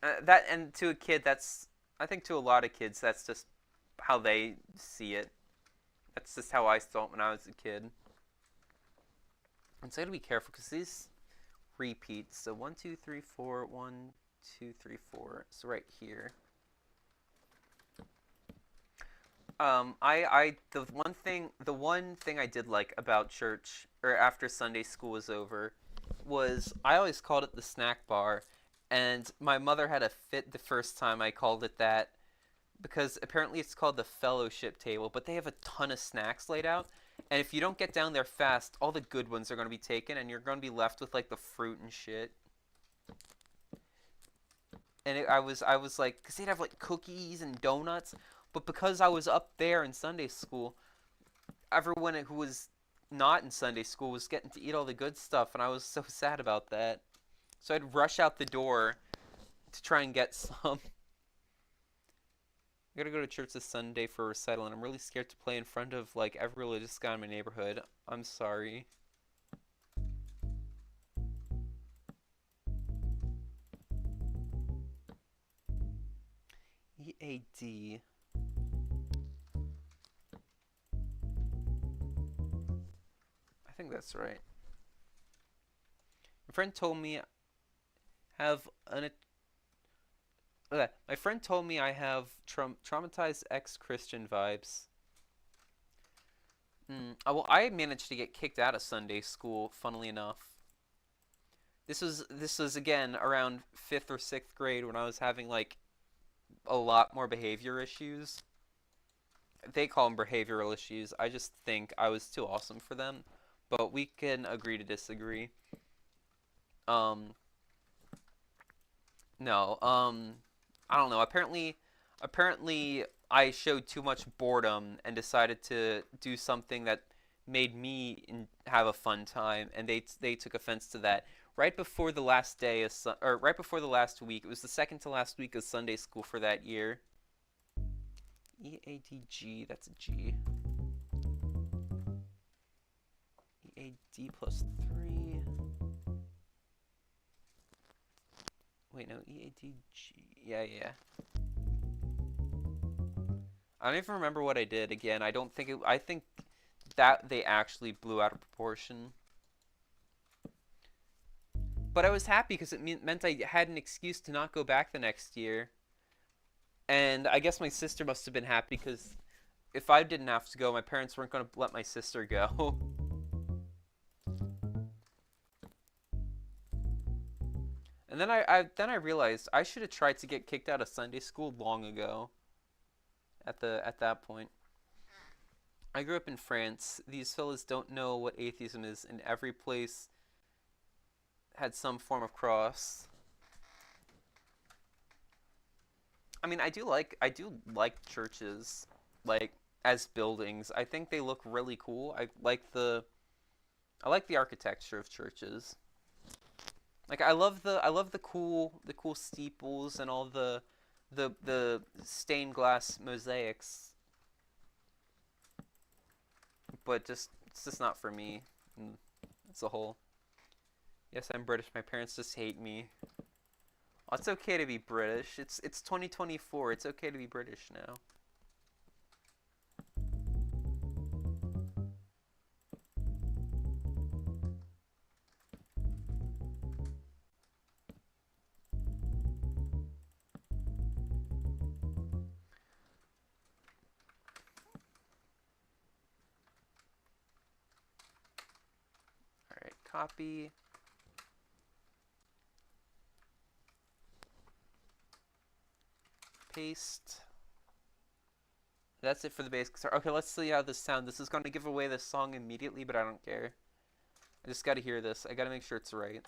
Speaker 1: That and to a kid, that's I think to a lot of kids that's just how they see it. That's just how I saw it when I was a kid. And so I gotta be careful because these repeats. So 1, 2, 3, 4, 1, 2, 3, 4. So right here. The one thing I did like about church or after Sunday school was over was I always called it the snack bar, and my mother had a fit the first time I called it that because apparently it's called the fellowship table, but they have a ton of snacks laid out, and if you don't get down there fast, all the good ones are going to be taken, and you're going to be left with like the fruit and shit. And I was like, because they'd have like cookies and donuts, but because I was up there in Sunday school, everyone who was not in Sunday school was getting to eat all the good stuff, and I was so sad about that. So I'd rush out the door to try and get some. I gotta go to church this Sunday for a recital, and I'm really scared to play in front of like every religious guy in my neighborhood. I'm sorry. EAD. I think that's right. My friend told me have an my friend told me I have traumatized ex-Christian vibes. Well, I managed to get kicked out of Sunday school, funnily enough. This was again around 5th or 6th grade when I was having like a lot more behavior issues. They call them behavioral issues. I just think I was too awesome for them. But we can agree to disagree. Um, no. I don't know. Apparently, I showed too much boredom and decided to do something that made me have a fun time, and they took offense to that. Right before the last day of or right before the last week, it was the second to last week of Sunday school for that year. EADG, that's a G. EAD plus 3. Wait, no, EADG. Yeah, yeah. I don't even remember what I did again. I don't think it. I think that they actually blew out of proportion. But I was happy because it meant I had an excuse to not go back the next year. And I guess my sister must have been happy because if I didn't have to go, my parents weren't going to let my sister go. And then I realized I should have tried to get kicked out of Sunday school long ago. At that point, I grew up in France. These fellas don't know what atheism is, and every place had some form of cross. I mean, I do like churches, like as buildings. I think they look really cool. I like the architecture of churches. Like I love the cool steeples and all the stained glass mosaics, but just it's just not for me. It's a whole. Yes, I'm British. My parents just hate me. Well, it's okay to be British. It's 2024. It's okay to be British now. All right, copy. Paste. That's it for the bass guitar. Okay, let's see how this sounds. This is going to give away the song immediately, but I don't care. I just got to hear this. I got to make sure it's right.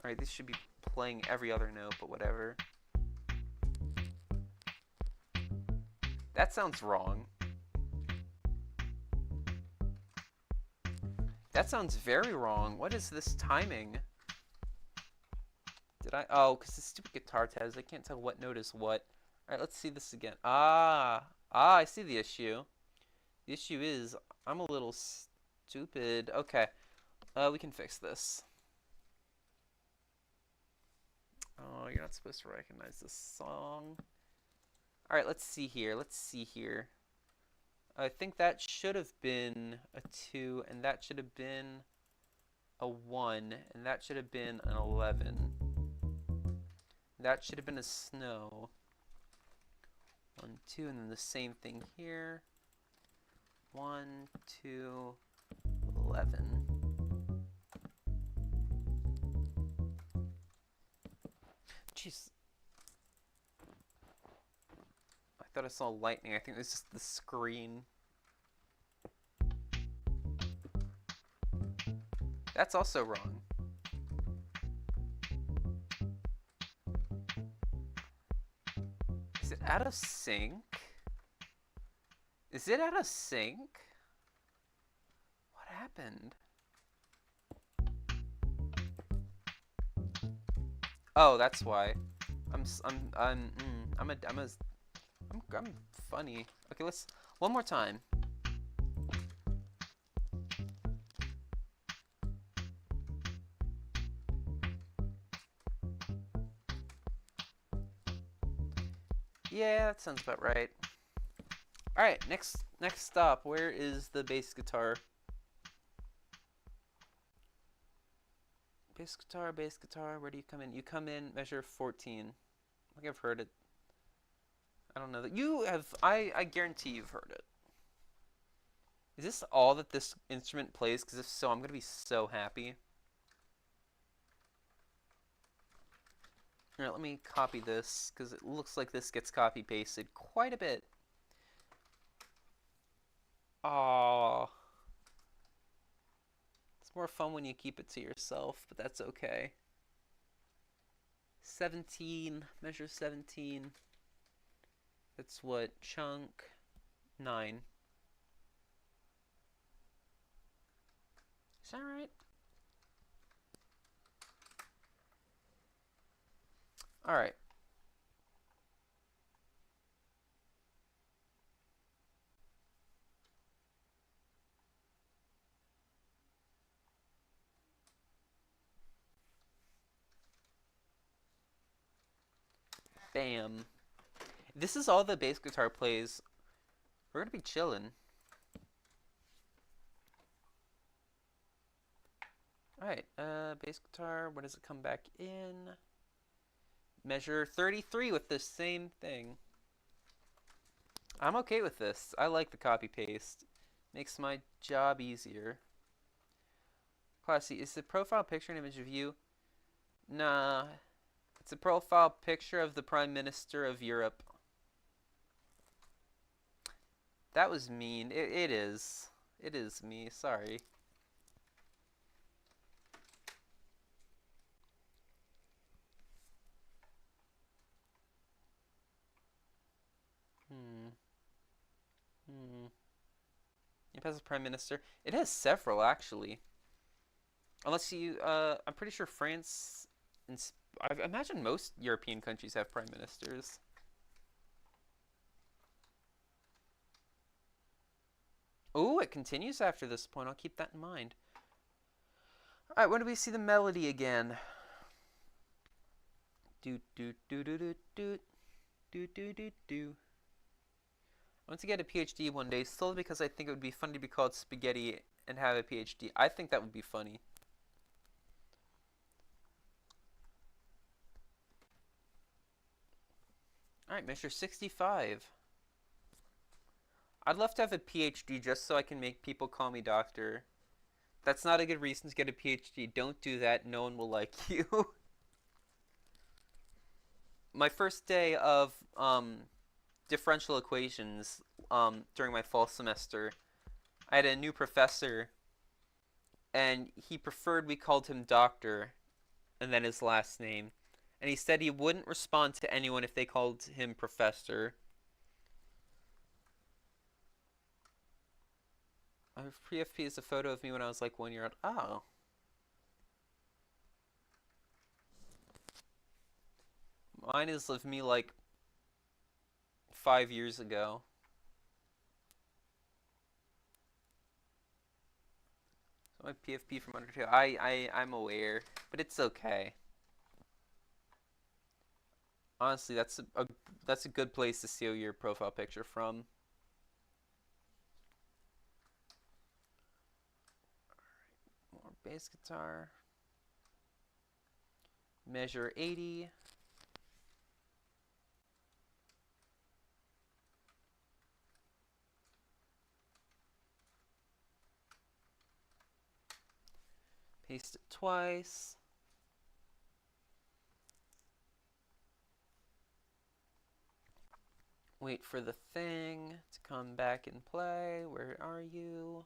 Speaker 1: Alright, this should be playing every other note, but whatever. That sounds wrong. That sounds very wrong. What is this timing? Did I? Oh, because the stupid guitar tabs, I can't tell what note is what. Alright, let's see this again. I see the issue. The issue is, I'm a little stupid. Okay, we can fix this. Oh, you're not supposed to recognize this song. Alright, let's see here. Let's see here. I think that should have been a 2, and that should have been a 1, and that should have been an 11. That should have been a snow. 1, 2, and then the same thing here. 1, 2, 11. Jeez. I thought I saw lightning. I think it was just the screen. That's also wrong. Is it out of sync? Is it out of sync? What happened? Oh, that's why. I'm funny. Okay, let's one more time. Yeah, that sounds about right. All right, next stop. Where is the bass guitar? Bass guitar, where do you come in? You come in, measure 14. I think I've heard it. I don't know that you have. I guarantee you've heard it. Is this all that this instrument plays? Because if so, I'm going to be so happy. Alright, let me copy this, because it looks like this gets copy-pasted quite a bit. Aww. It's more fun when you keep it to yourself, but that's okay. 17, measure 17. That's what? Chunk 9. Is that right? Alright. Bam. This is all the bass guitar plays. We're gonna be chilling. Alright, bass guitar, where does it come back in? Measure 33 with the same thing. I'm okay with this. I like the copy paste. Makes my job easier. Classy, is the profile picture an image of you? Nah. It's a profile picture of the Prime Minister of Europe. That was mean. It is. It is me. Sorry. It has a Prime Minister. It has several, actually. Unless you, I'm pretty sure France, and I imagine most European countries have Prime Ministers. Oh, it continues after this point. I'll keep that in mind. Alright, when do we see the melody again? Do do do do do do do do do do. I want to get a PhD one day, solely because I think it would be funny to be called Spaghetti and have a PhD. I think that would be funny. Alright, measure 65. I'd love to have a PhD just so I can make people call me doctor. That's not a good reason to get a PhD. Don't do that. No one will like you. My first day of differential equations during my fall semester, I had a new professor, and he preferred we called him doctor, and then his last name. And he said he wouldn't respond to anyone if they called him professor. My pre-FP is a photo of me when I was like 1 year old. Oh. Mine is of me like 5 years ago. So my PFP from under 2. I'm aware, but it's okay. Honestly, that's a good place to steal your profile picture from. More bass guitar. Measure 80. Paste it twice. Wait for the thing to come back and play. Where are you?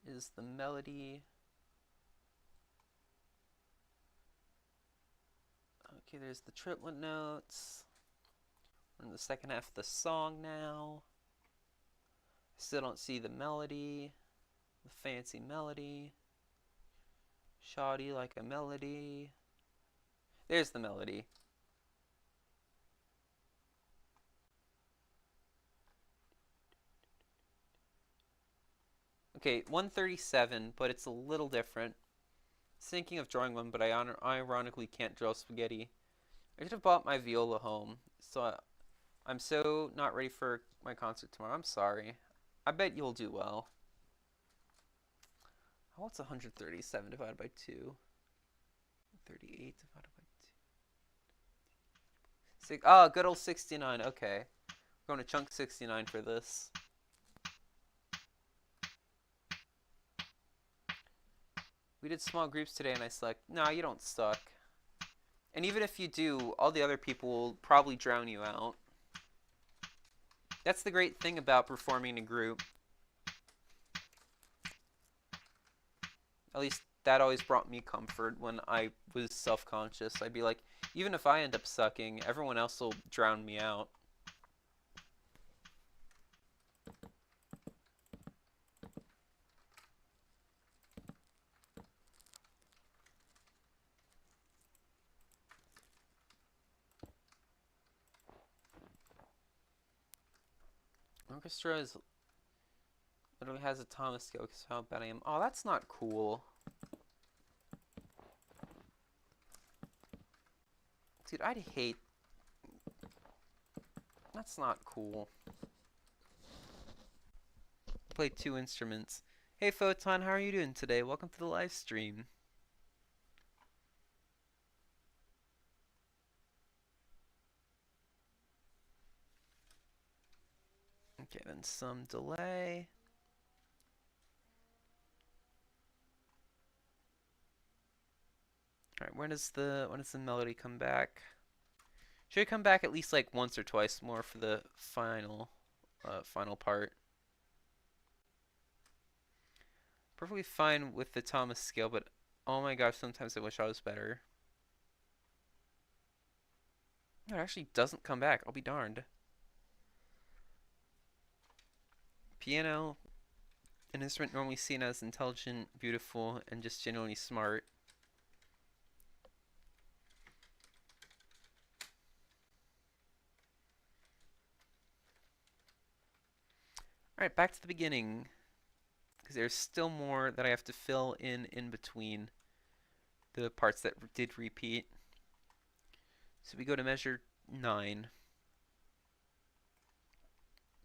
Speaker 1: Where is the melody? Okay, there's the triplet notes. We're in the second half of the song now. Still don't see the melody. The fancy melody. Shoddy like a melody. There's the melody. Okay, 137, but it's a little different. Thinking of drawing one, but I ironically can't draw spaghetti. I should have bought my viola home. So I'm so not ready for my concert tomorrow. I'm sorry. I bet you'll do well. What's 137 divided by 2? 38 divided by 2. Oh, good old 69. Okay. We're going to chunk 69 for this. We did small groups today, and I select, no, you don't suck. And even if you do, all the other people will probably drown you out. That's the great thing about performing in a group. At least that always brought me comfort when I was self-conscious. I'd be like, even if I end up sucking, everyone else will drown me out. Orchestra is literally has a Thomas scale because how bad I am. Oh, that's not cool. Dude, I'd hate... That's not cool. Play 2 instruments. Hey Photon, how are you doing today? Welcome to the live stream. Okay, then some delay. Alright, when does the melody come back? Should it come back at least like once or twice more for the final part? Perfectly fine with the Thomas scale, but oh my gosh, sometimes I wish I was better. No, it actually doesn't come back. I'll be darned. Piano, an instrument normally seen as intelligent, beautiful, and just genuinely smart. Alright, back to the beginning. Because there's still more that I have to fill in between the parts that did repeat. So we go to measure 9.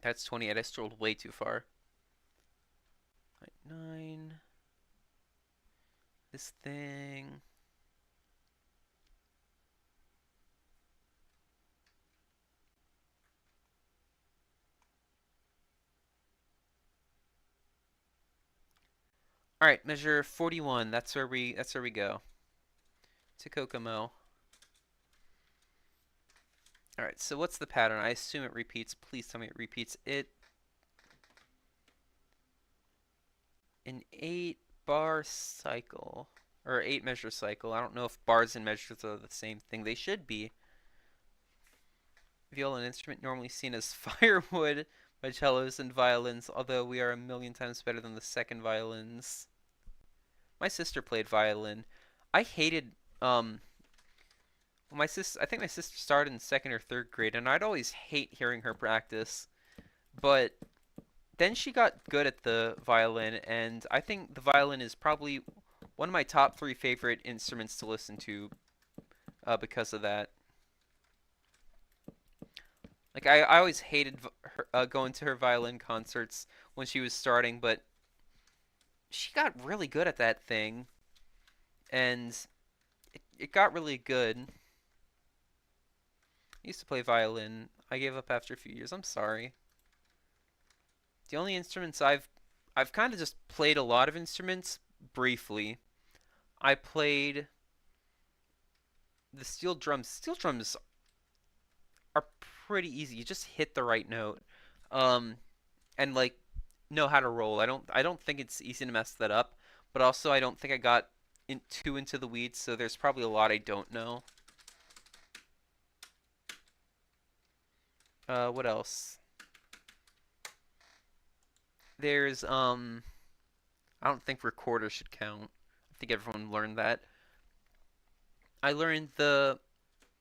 Speaker 1: That's 28. I strolled way too far. 9. This thing. All right, measure 41. That's where we go. To Kokomo. All right, so what's the pattern? I assume it repeats. Please tell me it repeats. An 8-bar cycle or 8-measure cycle. I don't know if bars and measures are the same thing. They should be. Viola, an instrument normally seen as firewood by cellos and violins, although we are a million times better than the second violins. My sister played violin. I hated my sister. I think my sister started in second or third grade, and I'd always hate hearing her practice. But then she got good at the violin, and I think the violin is probably one of my top 3 favorite instruments to listen to because of that. Like I always hated going to her violin concerts when she was starting, but she got really good at that thing, and it got really good. I used to play violin. I gave up after a few years. I'm sorry. The only instruments I've kind of just played a lot of instruments briefly. I played the steel drums. Steel drums are pretty easy. You just hit the right note, um, and like know how to roll. I don't think it's easy to mess that up, but also I don't think I got too into the weeds, so there's probably a lot I don't know. What else? There's I don't think recorder should count. I think everyone learned that. I learned the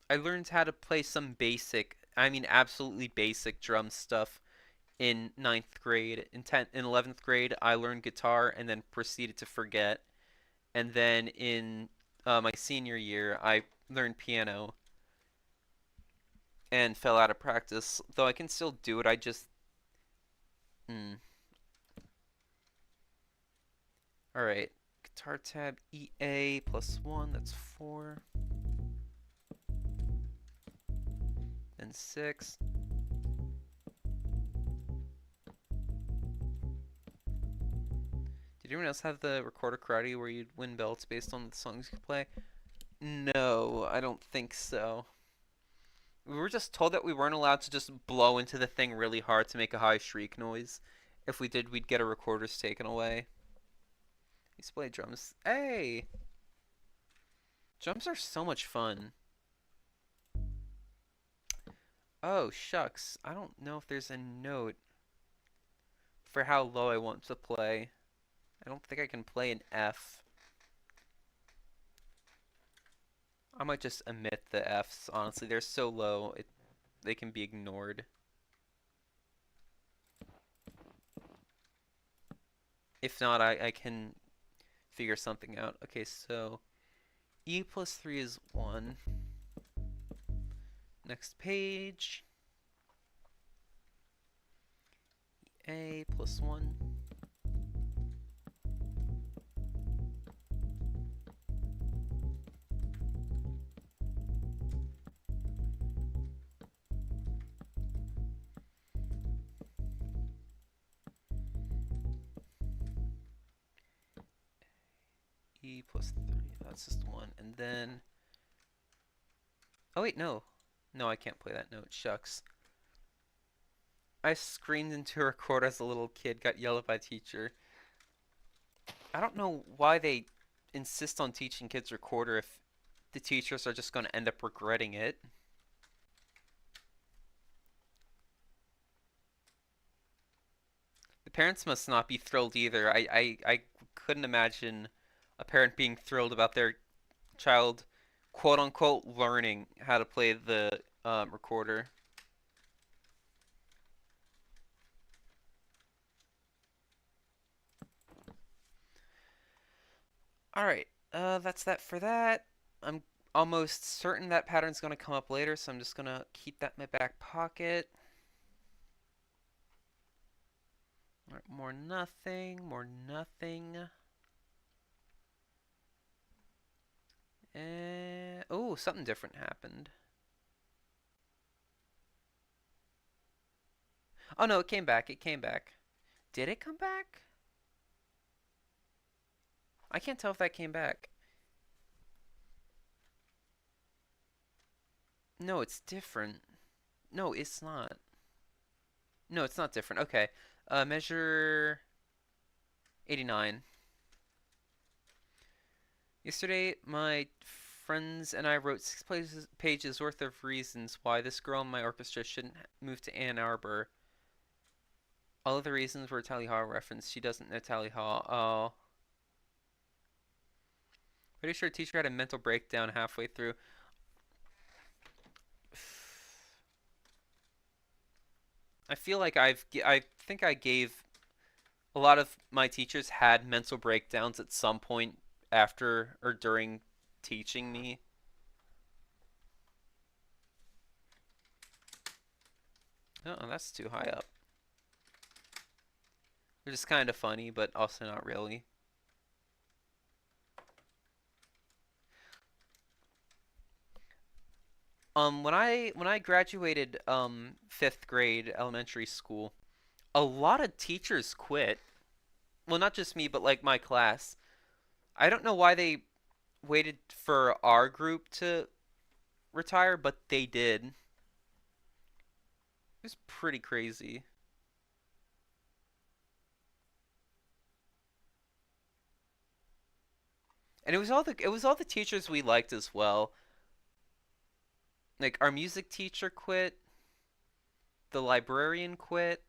Speaker 1: I learned how to play some basic, I mean absolutely basic drum stuff in ninth grade. In 11th grade, I learned guitar and then proceeded to forget. And then in my senior year, I learned piano and fell out of practice. Though I can still do it, I just hmm. All right, guitar tab EA plus 1. That's 4. Then 6. Did anyone else have the recorder karate where you'd win belts based on the songs you could play? No, I don't think so. We were just told that we weren't allowed to just blow into the thing really hard to make a high shriek noise. If we did, we'd get our recorders taken away. Let's play drums. Hey! Drums are so much fun. Oh, shucks. I don't know if there's a note for how low I want to play. I don't think I can play an F. I might just omit the Fs, honestly. They're so low, they can be ignored. If not, I can figure something out. Okay, so E plus 3 is 1. Next page. A plus 1. E plus 3. That's just 1. And then... Oh, wait, no. No, I can't play that note. Shucks. I screamed into a recorder as a little kid, got yelled at by a teacher. I don't know why they insist on teaching kids recorder if the teachers are just going to end up regretting it. The parents must not be thrilled either. I couldn't imagine a parent being thrilled about their child, quote unquote, learning how to play the recorder. Alright, that's that for that. I'm almost certain that pattern's going to come up later, so I'm just going to keep that in my back pocket. Alright, more nothing, more nothing. Oh, something different happened. Oh no, it came back, it came back. Did it come back? I can't tell if that came back. No, it's different. No, it's not. No, it's not different. Okay. Measure 89. Yesterday, my friends and I wrote pages worth of reasons why this girl in my orchestra shouldn't move to Ann Arbor. All of the reasons were Tally Hall reference. She doesn't know Tally Hall. Oh. Pretty sure teacher had a mental breakdown halfway through. I feel like I think I gave a lot of my teachers had mental breakdowns at some point after or during teaching me. Oh, that's too high up. Which is kind of funny, but also not really. When I graduated fifth grade elementary school, a lot of teachers quit. Well, not just me, but like my class. I don't know why they waited for our group to retire, but they did. It was pretty crazy. And it was all the teachers we liked as well. Like our music teacher quit, the librarian quit.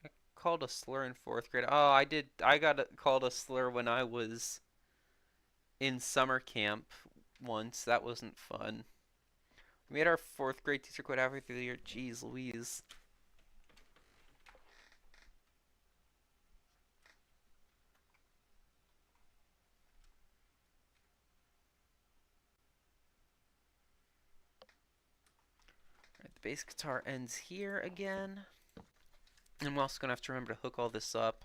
Speaker 1: I called a slur in fourth grade. Oh, I did. I got called a slur when I was in summer camp once. That wasn't fun. We had our fourth grade teacher quit halfway through the year. Jeez Louise. Alright, the bass guitar ends here again. And we're also going to have to remember to hook all this up.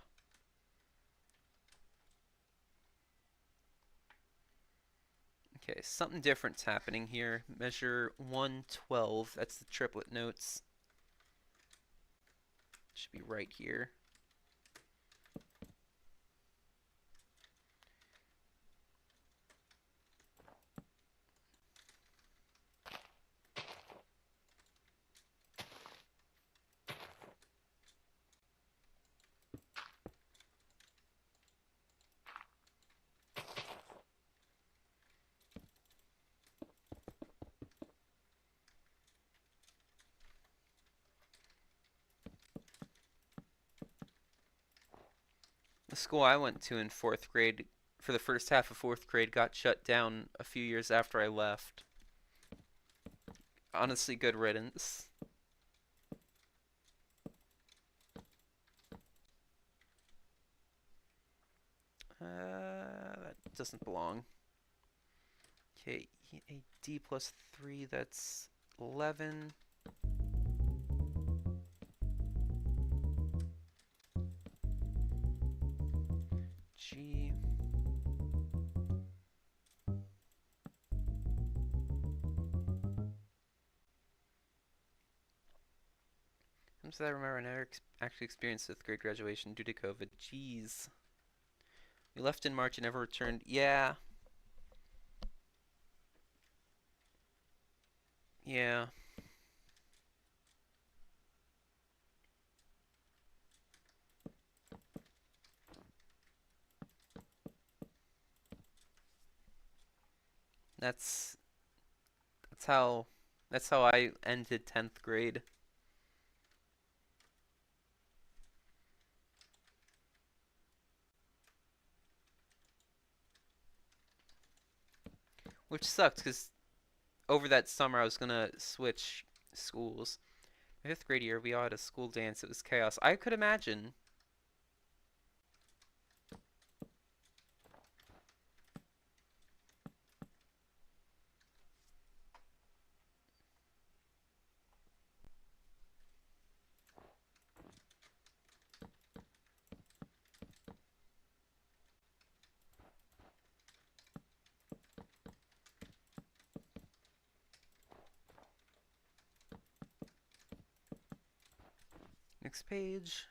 Speaker 1: Okay, something different's happening here. Measure 112. That's the triplet notes. Should be right here. The school I went to in fourth grade, for the first half of fourth grade, got shut down a few years after I left. Honestly, good riddance. That doesn't belong. Okay, a D plus 3, that's 11. G. Comes that I remember I never actually experienced fifth grade graduation due to COVID. Jeez. We left in March and never returned. Yeah. Yeah. That's that's how that's how I ended 10th grade. Which sucked because over that summer I was gonna switch schools. My fifth grade year, we all had a school dance. It was chaos. I could imagine. Next page.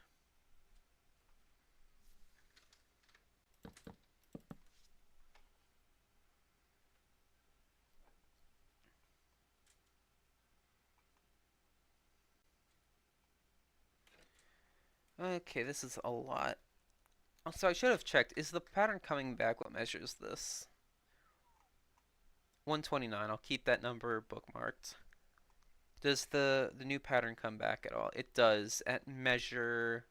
Speaker 1: Okay, this is a lot. Also, I should have checked. Is the pattern coming back? What measures this? 129. I'll keep that number bookmarked. Does the new pattern come back at all? It does at measure,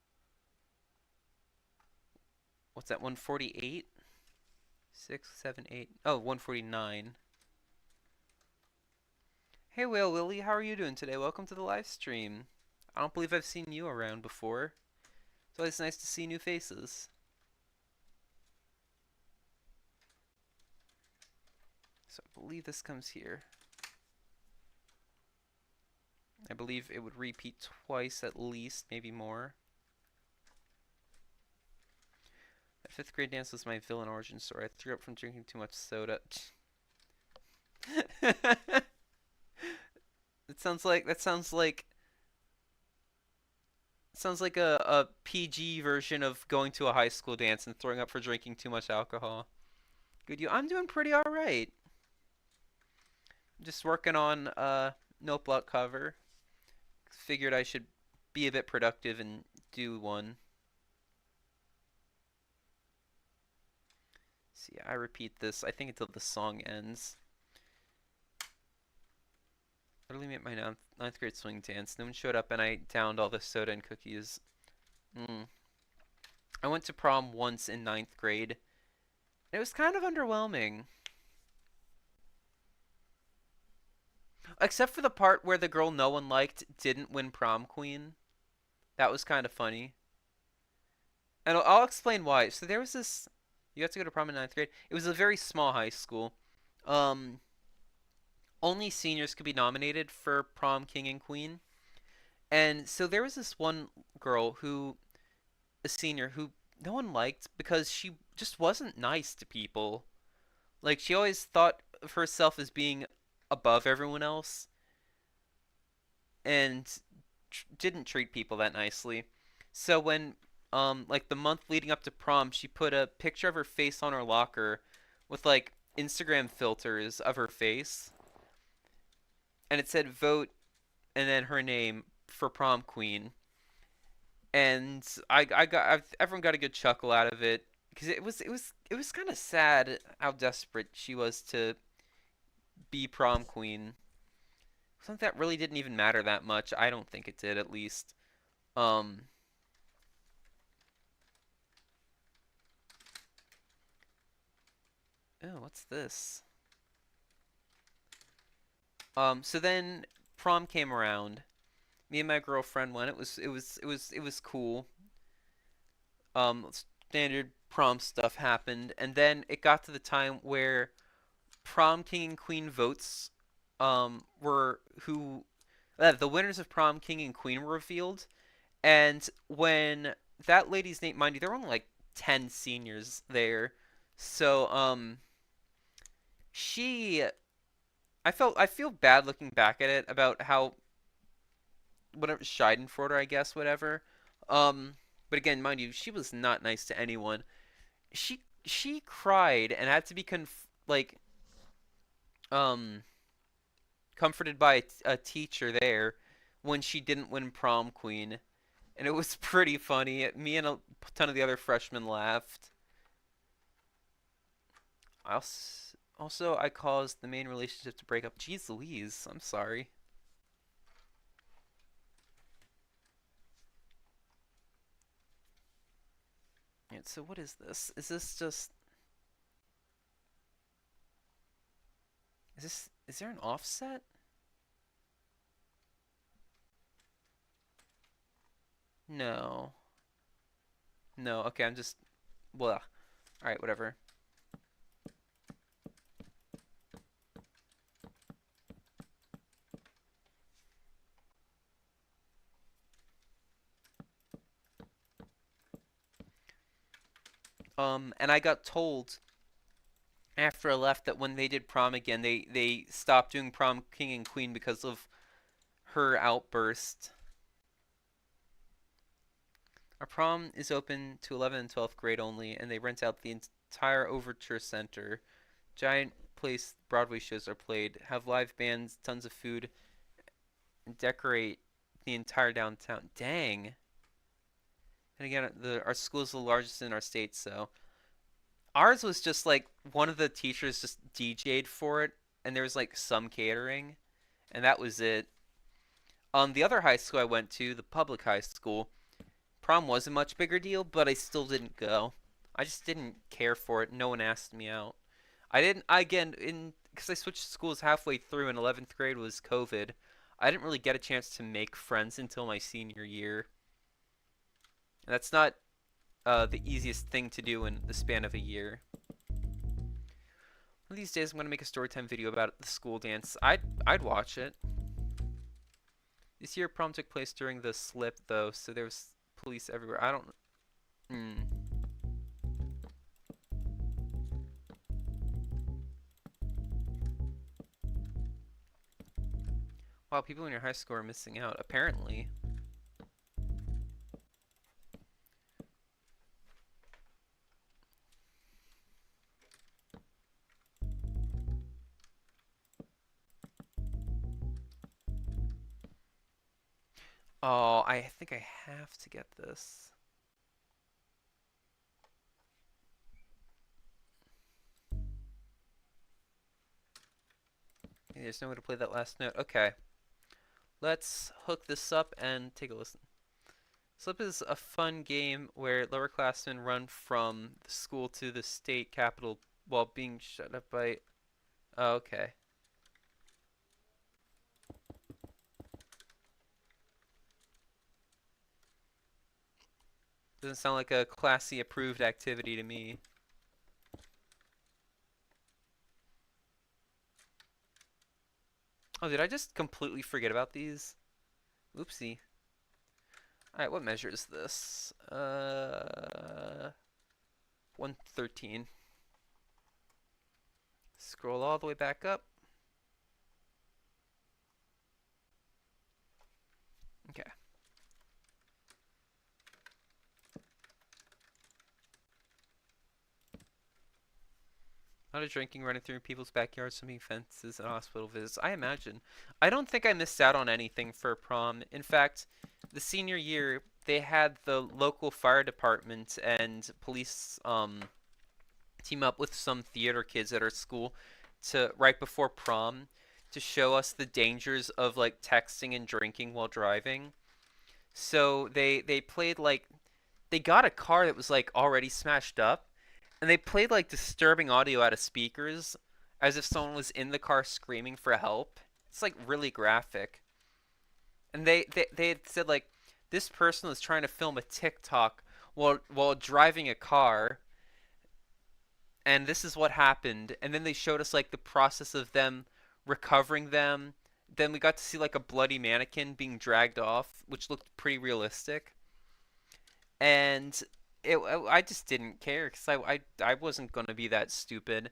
Speaker 1: what's that, 148? 6, 7, 8. Oh, 149. Hey, Whale Willie, how are you doing today? Welcome to the live stream. I don't believe I've seen you around before. It's always nice to see new faces. So I believe this comes here. I believe it would repeat twice at least, maybe more. That fifth grade dance was my villain origin story. I threw up from drinking too much soda. That sounds like a PG version of going to a high school dance and throwing up for drinking too much alcohol. Good, I'm doing pretty alright. Just working on a note block cover. Figured I should be a bit productive and do one. See, I repeat this, I think until the song ends. Literally made my ninth grade swing dance. No one showed up and I downed all the soda and cookies. I went to prom once in ninth grade. It was kind of underwhelming. Except for the part where the girl no one liked didn't win prom queen. That was kind of funny. And I'll explain why. So there was this. You have to go to prom in ninth grade. It was a very small high school. Um, Only seniors could be nominated for prom king and queen. And so there was this one girl a senior, who no one liked because she just wasn't nice to people. Like, she always thought of herself as being above everyone else and didn't treat people that nicely. So when like the month leading up to prom, she put a picture of her face on her locker with like Instagram filters of her face, and it said vote and then her name for prom queen. And everyone got a good chuckle out of it because it was kind of sad how desperate she was to be prom queen. Something that really didn't even matter that much. I don't think it did, at least. Um, oh, what's this? So then prom came around. Me and my girlfriend went. It was cool. Standard prom stuff happened, and then it got to the time where prom king and queen votes were who the winners of prom king and queen were revealed. And when that lady's name, mind you, there were only like 10 seniors there. So she I feel bad looking back at it about how whatever Scheidenforder, I guess, whatever. Um but again, mind you, she was not nice to anyone. She cried and had to be like um comforted by a teacher there when she didn't win prom queen, and it was pretty funny. Me and a ton of the other freshmen laughed. I caused the main relationship to break up. Jeez Louise, I'm sorry. And so what is this? Is there an offset? No. No, okay, I'm just blah. Alright, whatever. And I got told after I left that when they did prom again, they stopped doing prom king and queen because of her outburst. Our prom is open to 11th and 12th grade only, and they rent out the entire Overture Center. Giant place Broadway shows are played, have live bands, tons of food, and decorate the entire downtown. Dang. And again, our school is the largest in our state, so ours was just like one of the teachers just DJ'd for it, and there was like some catering, and that was it. The other high school I went to, the public high school, prom was a much bigger deal, but I still didn't go. I just didn't care for it. No one asked me out. I didn't. Again, in because I switched schools halfway through, and 11th grade was COVID. I didn't really get a chance to make friends until my senior year. And that's not the easiest thing to do in the span of a year. One of these days, I'm gonna make a storytime video about the school dance. I'd watch it. This year, prom took place during the slip, though, so there was police everywhere. I don't. Hmm. Wow, people in your high school are missing out. Apparently. Oh, I think I have to get this. There's no way to play that last note. Okay. Let's hook this up and take a listen. Slip is a fun game where lowerclassmen run from the school to the state capital while being shut up by... Oh, okay. Doesn't sound like a classy approved activity to me. Oh, did I just completely forget about these? Oopsie. Alright, what measure is this? 113. Scroll all the way back up. Okay. A lot of drinking, running through people's backyards, swimming fences, and hospital visits. I imagine. I don't think I missed out on anything for prom. In fact, the senior year, they had the local fire department and police team up with some theater kids at our school to right before prom to show us the dangers of like texting and drinking while driving. So they played like they got a car that was like already smashed up, and they played like disturbing audio out of speakers as if someone was in the car screaming for help. It's like really graphic. And they had said like this person was trying to film a TikTok while driving a car, and this is what happened. And then they showed us like the process of them recovering them. Then we got to see like a bloody mannequin being dragged off, which looked pretty realistic. And I just didn't care because I wasn't gonna be that stupid.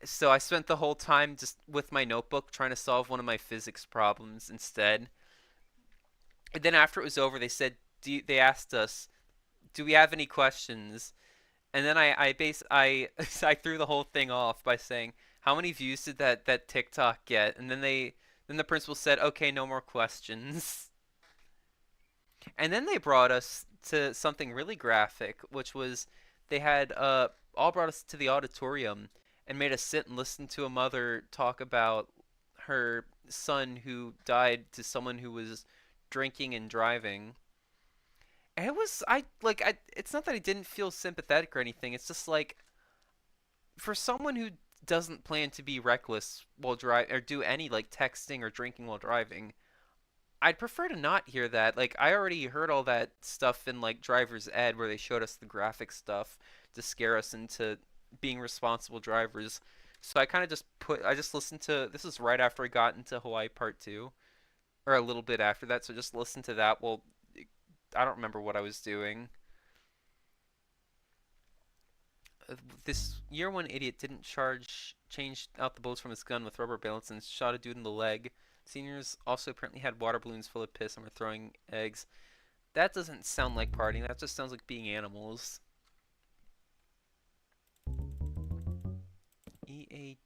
Speaker 1: So I spent the whole time just with my notebook trying to solve one of my physics problems instead. And then after it was over, they said, they asked us, "Do we have any questions?" And then I threw the whole thing off by saying, "How many views did that TikTok get?" And then the principal said, "Okay, no more questions." And then they brought us to something really graphic, which was they had all brought us to the auditorium and made us sit and listen to a mother talk about her son who died to someone who was drinking and driving. And it was I it's not that I didn't feel sympathetic or anything. It's just like for someone who doesn't plan to be reckless while drive or do any like texting or drinking while driving, I'd prefer to not hear that. Like I already heard all that stuff in like driver's ed where they showed us the graphic stuff to scare us into being responsible drivers. So I just listened to this is right after I got into Hawaii Part 2 or a little bit after that. So just listen to that. Well, I don't remember what I was doing. This year one idiot didn't change out the bullets from his gun with rubber bullets and shot a dude in the leg. Seniors also apparently had water balloons full of piss and were throwing eggs. That doesn't sound like partying. That just sounds like being animals. EADG.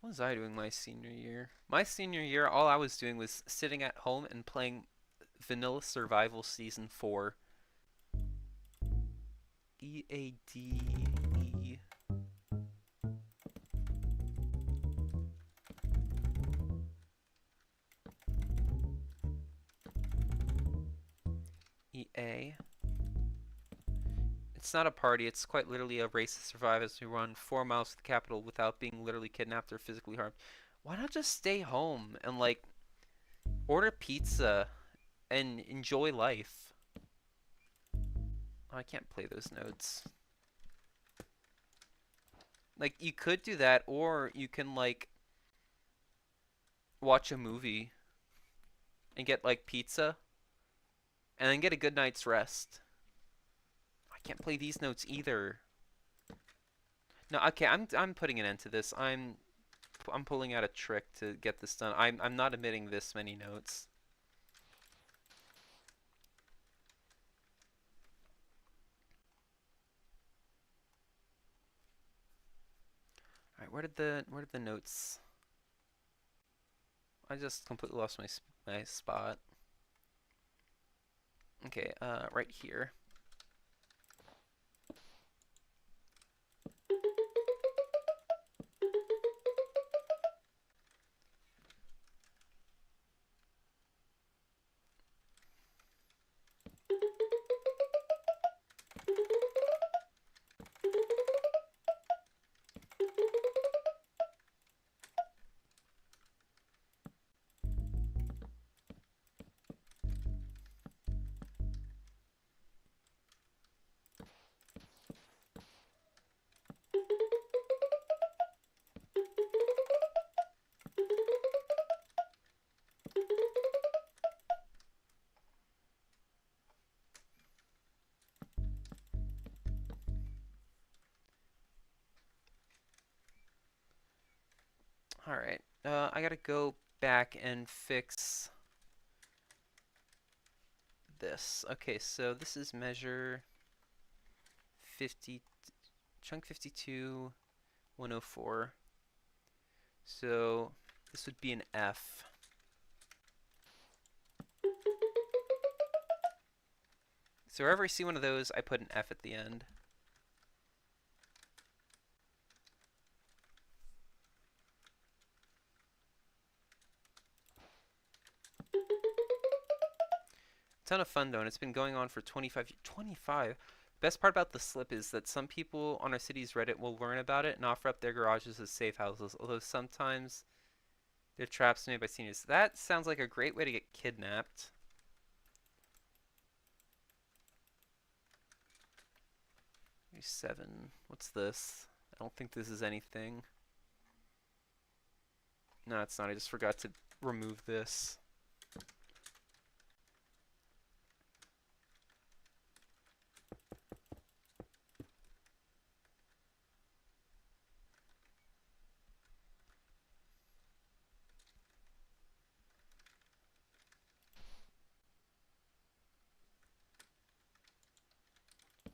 Speaker 1: What was I doing my senior year? My senior year, all I was doing was sitting at home and playing Vanilla Survival Season 4. EADE. EA. It's not a party, it's quite literally a race to survive as we run 4 miles to the capital without being literally kidnapped or physically harmed. Why not just stay home and, like, order pizza and enjoy life? Oh, I can't play those notes. Like, you could do that, or you can, like, watch a movie and get, like, pizza and then get a good night's rest. I can't play these notes either. No, okay, I'm putting an end to this. I'm pulling out a trick to get this done. I'm not omitting this many notes. All right, where did the notes? I just completely lost my spot. Okay, right here. All right. I gotta go back and fix this. Okay, so this is measure 50, chunk 52, 104. So this would be an F. So wherever I see one of those, I put an F at the end. Ton of fun though, and it's been going on for 25. 25? Best part about the slip is that some people on our city's Reddit will learn about it and offer up their garages as safe houses, although sometimes they're traps made by seniors. That sounds like a great way to get kidnapped. Maybe 7. What's this? I don't think this is anything. No, it's not. I just forgot to remove this.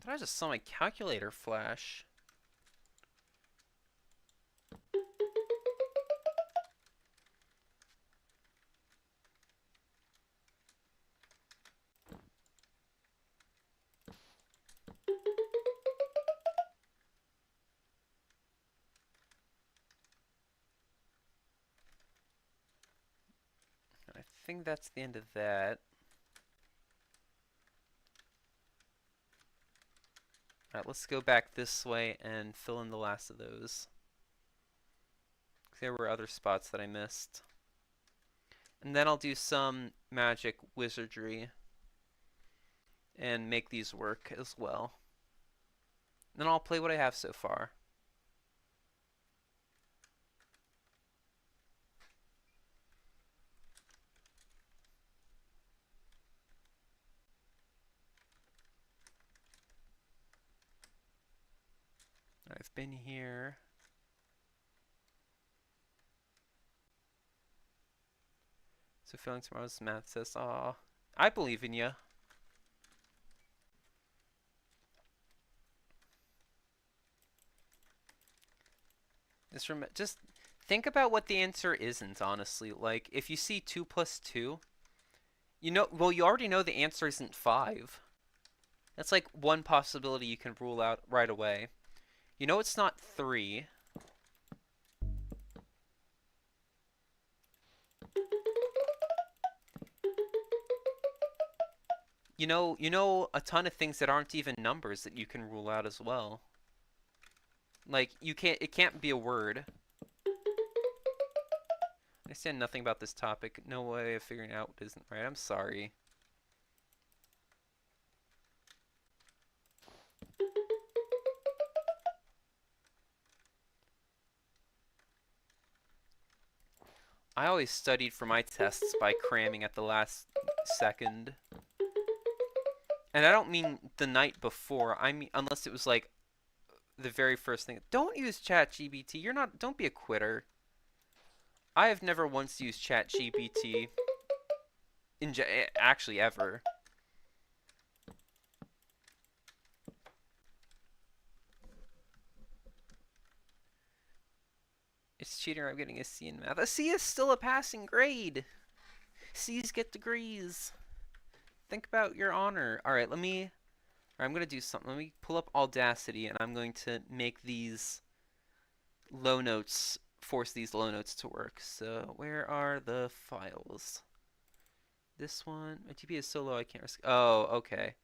Speaker 1: Did I just saw my calculator flash? I think that's the end of that. Alright, let's go back this way and fill in the last of those. There were other spots that I missed. And then I'll do some magic wizardry and make these work as well. Then I'll play what I have so far. I've been here. So failing tomorrow's math test. Aw, I believe in you. Just Think about what the answer isn't, honestly. Like, if you see 2 plus 2, you know, well, you already know the answer isn't 5. That's like one possibility you can rule out right away. You know it's not 3. You know a ton of things that aren't even numbers that you can rule out as well. Like, it can't be a word. I understand nothing about this topic. No way of figuring out what isn't right. I'm sorry. I always studied for my tests by cramming at the last second. And I don't mean the night before. I mean, unless it was like the very first thing. Don't use ChatGPT. Don't be a quitter. I have never once used ChatGPT actually ever. It's cheating. I'm getting a C in math. A C is still a passing grade. C's get degrees. Think about your honor. All right, I'm going to do something. Let me pull up Audacity, and I'm going to make these low notes, force these low notes to work. So where are the files? This one. My GPA is so low I can't risk. Oh, okay.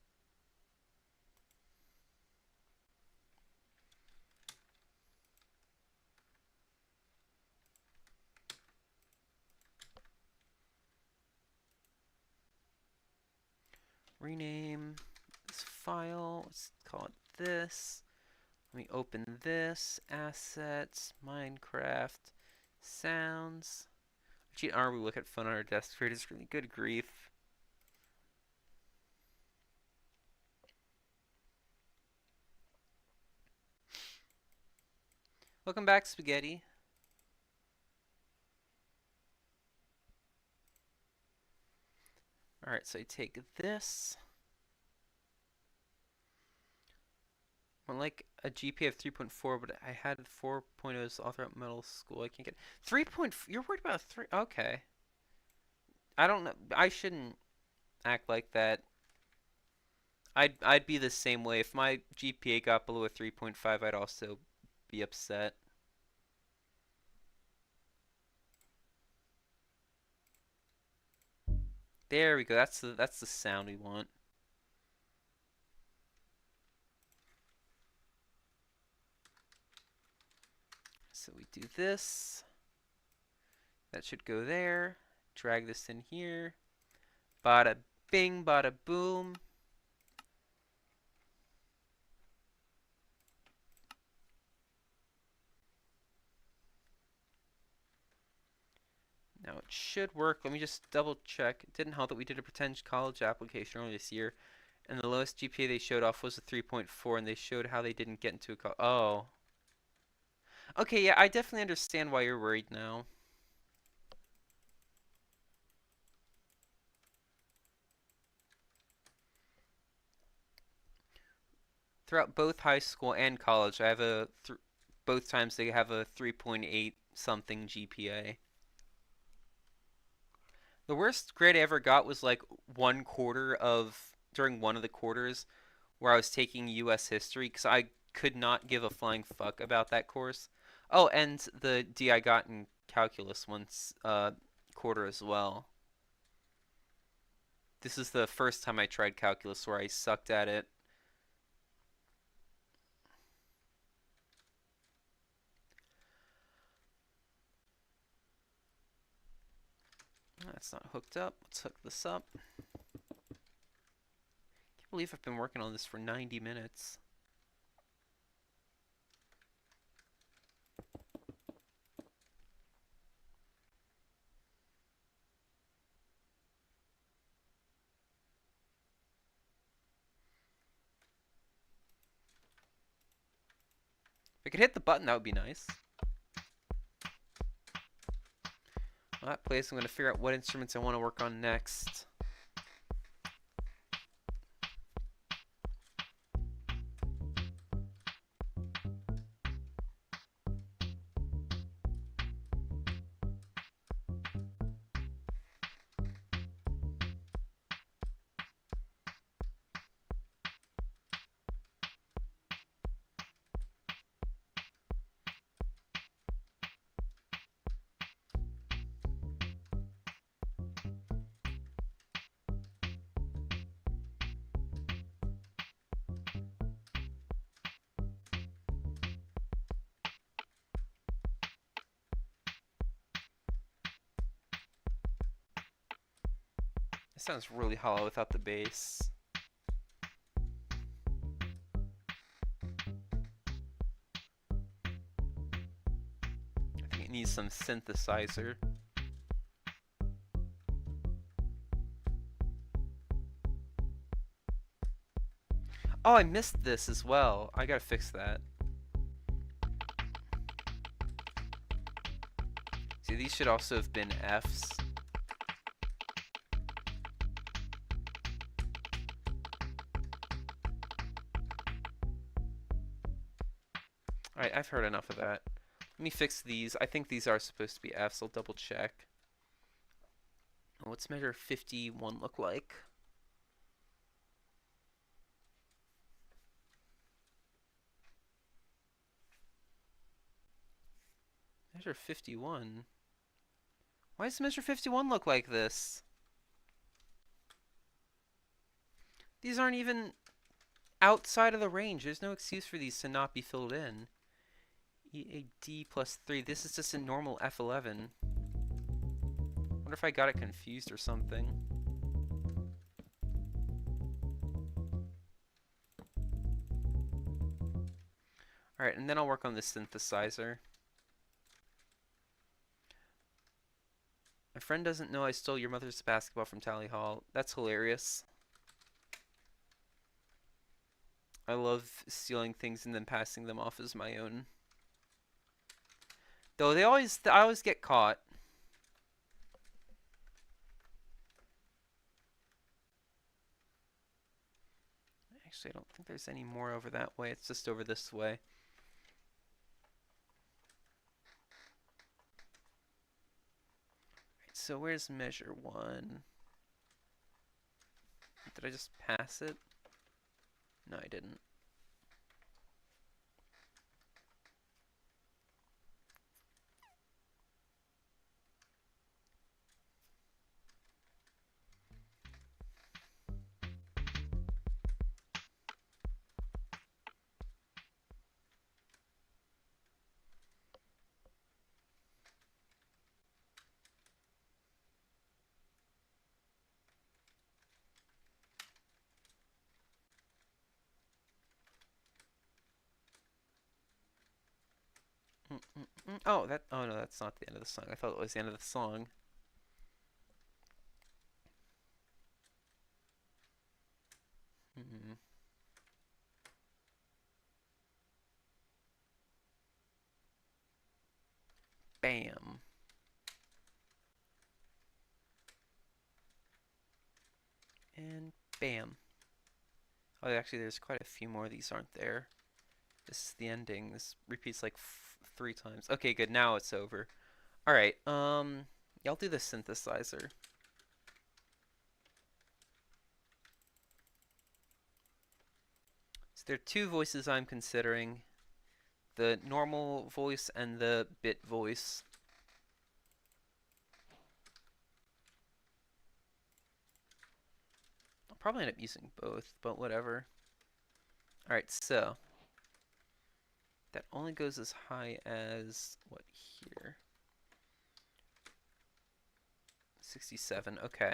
Speaker 1: Rename this file. Let's call it this. Let me open this. Assets. Minecraft. Sounds. Gee, are we look at phone on our desk for this really good grief. Welcome back, Spaghetti. Alright, so I take this. I'm like a GPA of 3.4, but I had 4.0s all throughout middle school. I can't get 3. You're worried about 3? Okay. I don't know. I shouldn't act like that. I'd be the same way. If my GPA got below a 3.5, I'd also be upset. There we go. That's the sound we want. So we do this. That should go there. Drag this in here. Bada bing, bada boom. Now it should work. Let me just double check. It didn't help that we did a pretend college application earlier this year, and the lowest GPA they showed off was a 3.4, and they showed how they didn't get into a college. Oh. Okay, yeah, I definitely understand why you're worried now. Throughout both high school and college, I have both times they have a 3.8 something GPA. The worst grade I ever got was like during one of the quarters where I was taking US history because I could not give a flying fuck about that course. Oh, and the D I got in calculus once quarter as well. This is the first time I tried calculus where I sucked at it. That's not hooked up. Let's hook this up. Can't believe I've been working on this for 90 minutes. If I could hit the button, that would be nice. Well, that place, I'm going to figure out what instruments I want to work on next. It sounds really hollow without the bass. I think it needs some synthesizer. Oh, I missed this as well. I gotta fix that. See, these should also have been Fs. Alright, I've heard enough of that. Let me fix these. I think these are supposed to be Fs. I'll double check. What's measure 51 look like? Measure 51? Why does measure 51 look like this? These aren't even outside of the range. There's no excuse for these to not be filled in. EAD plus 3. This is just a normal F11. Wonder if I got it confused or something. Alright, and then I'll work on the synthesizer. My friend doesn't know I stole your mother's basketball from Tally Hall. That's hilarious. I love stealing things and then passing them off as my own. Though I always get caught. Actually, I don't think there's any more over that way. It's just over this way. Right, so where's measure 1? Did I just pass it? No, I didn't. Oh, oh no, that's not the end of the song. I thought it was the end of the song. Bam. And bam. Oh, actually, there's quite a few more of these aren't there. This is the ending. This repeats like 3 times. Okay, good. Now it's over. Alright, yeah, I'll do the synthesizer. So there are 2 voices I'm considering. The normal voice and the bit voice. I'll probably end up using both, but whatever. Alright, so that only goes as high as, what, here? 67, okay.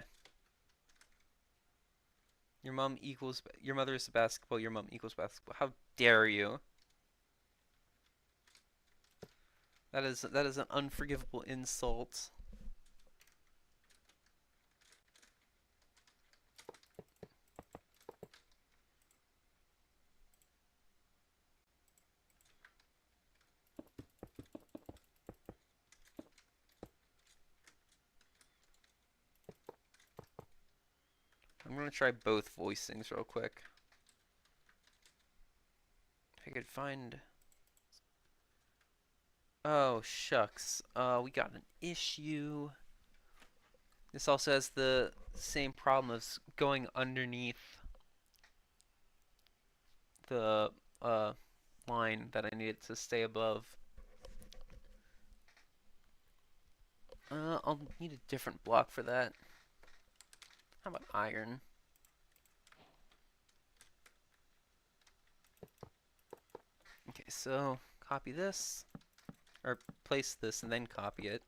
Speaker 1: Your mother is a basketball, your mom equals basketball. How dare you? That is an unforgivable insult. I'm gonna try both voicings real quick. If I could find... Oh, shucks. We got an issue. This also has the same problem as going underneath the line that I needed to stay above. I'll need a different block for that. How about iron? Okay, so copy this, or place this and then copy it.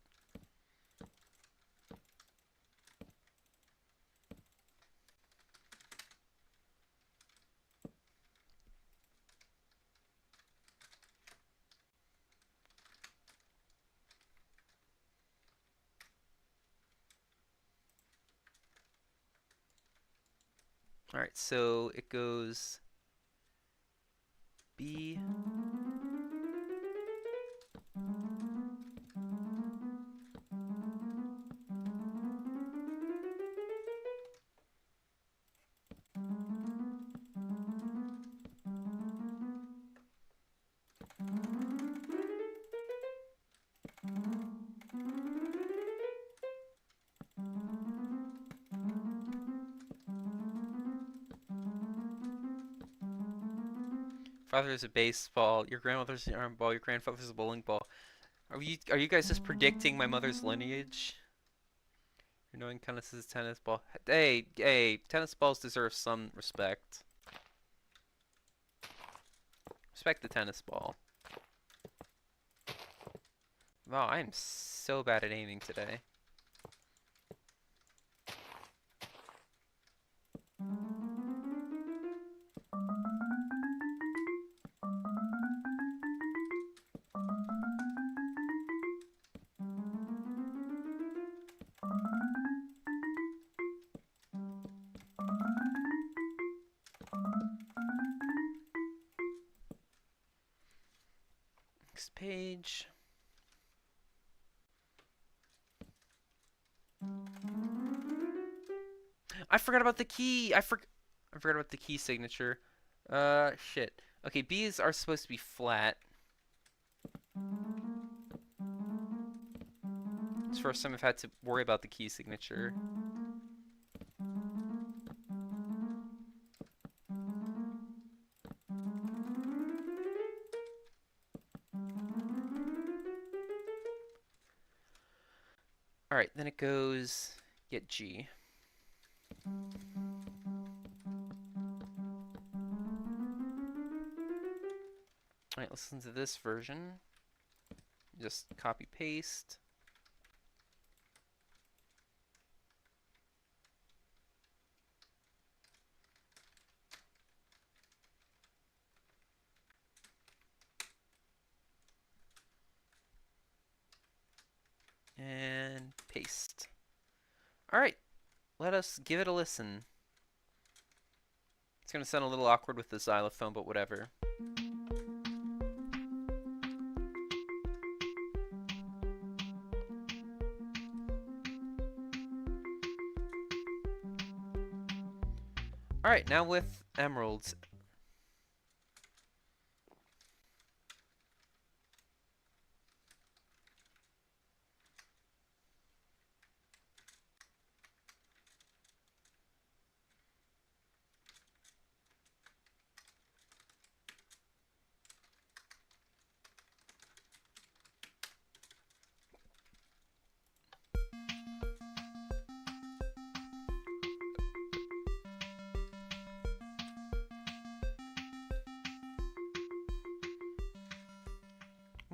Speaker 1: Alright, so it goes B. Father's a baseball, your grandmother's an arm ball, your grandfather's a bowling ball. Are you guys just predicting my mother's lineage? You're knowing tennis is a tennis ball. Hey, tennis balls deserve some respect. Respect the tennis ball. Wow, I am so bad at aiming today. Next page. I forgot about the key. I forgot about the key signature. Shit. Okay, B's are supposed to be flat. It's the first time I've had to worry about the key signature. Alright, then it goes get G. Alright, listen to this version. Just copy paste. And paste. Alright, let us give it a listen. It's gonna sound a little awkward with the xylophone, but whatever. Alright, now with emeralds.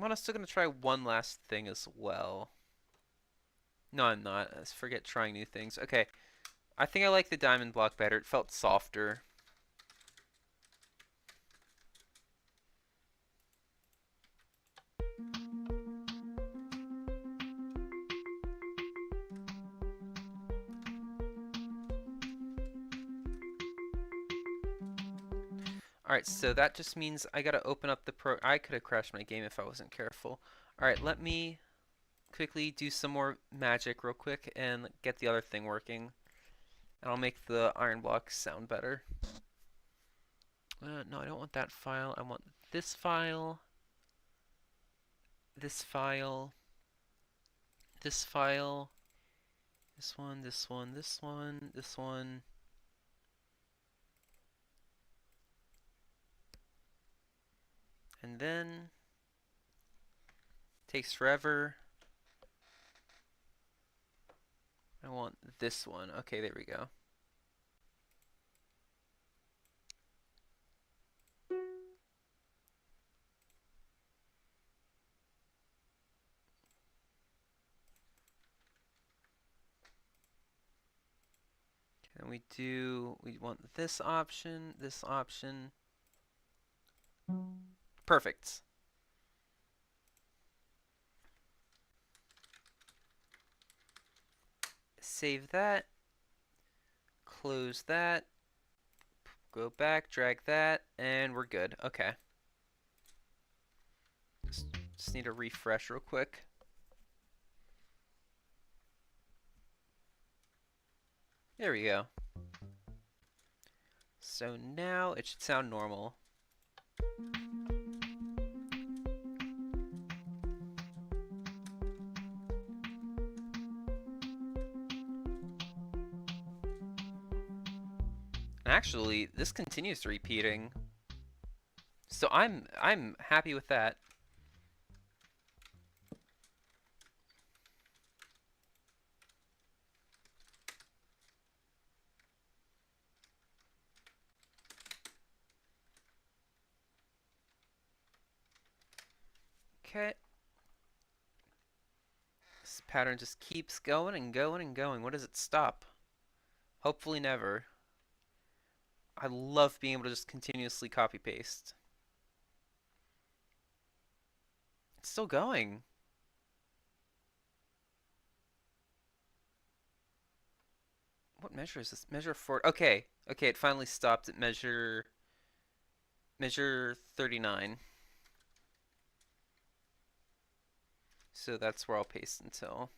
Speaker 1: I'm still gonna try one last thing as well. No, I'm not. I forget trying new things. Okay, I think I like the diamond block better. It felt softer. Alright, so that just means I gotta open up the pro. I could have crashed my game if I wasn't careful. Alright, let me quickly do some more magic real quick and get the other thing working. And I'll make the iron blocks sound better. No, I don't want that file. I want this file, this file, this file, this one, this one, this one, this one. And then takes forever. I want this one. Okay, there we go. And we want this option, this option. Perfect. Save that. Close that. Go back, drag that, and we're good. Okay. Just need to refresh real quick. There we go. So now it should sound normal. Actually, this continues repeating. So I'm happy with that. Okay. This pattern just keeps going and going and going. What does it stop? Hopefully never. I love being able to just continuously copy paste. It's still going. What measure is this? Measure 4. Okay. Okay, it finally stopped at measure 39. So that's where I'll paste until.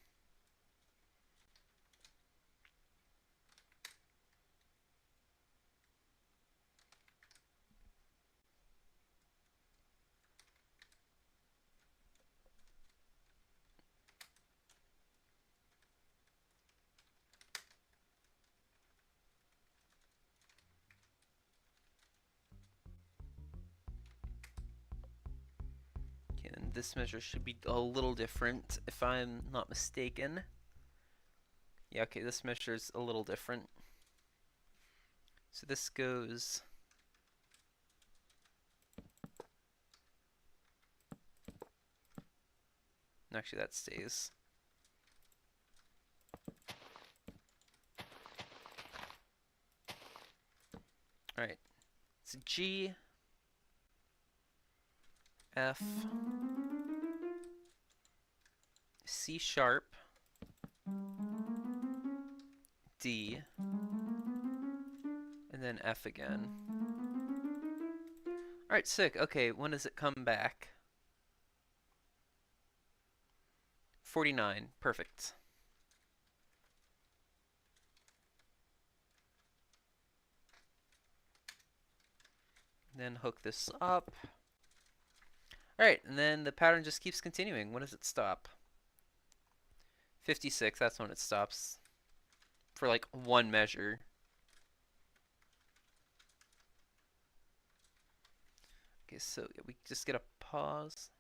Speaker 1: Okay, and this measure should be a little different if I'm not mistaken. Yeah, okay, this measure is a little different. So this goes. Actually, that stays. Alright. It's G, F, C sharp, D, and then F again. Alright, sick. Okay, when does it come back? 49. Perfect. Then hook this up. Alright, and then the pattern just keeps continuing. When does it stop? 56, that's when it stops. For like one measure. Okay, so we just get a pause.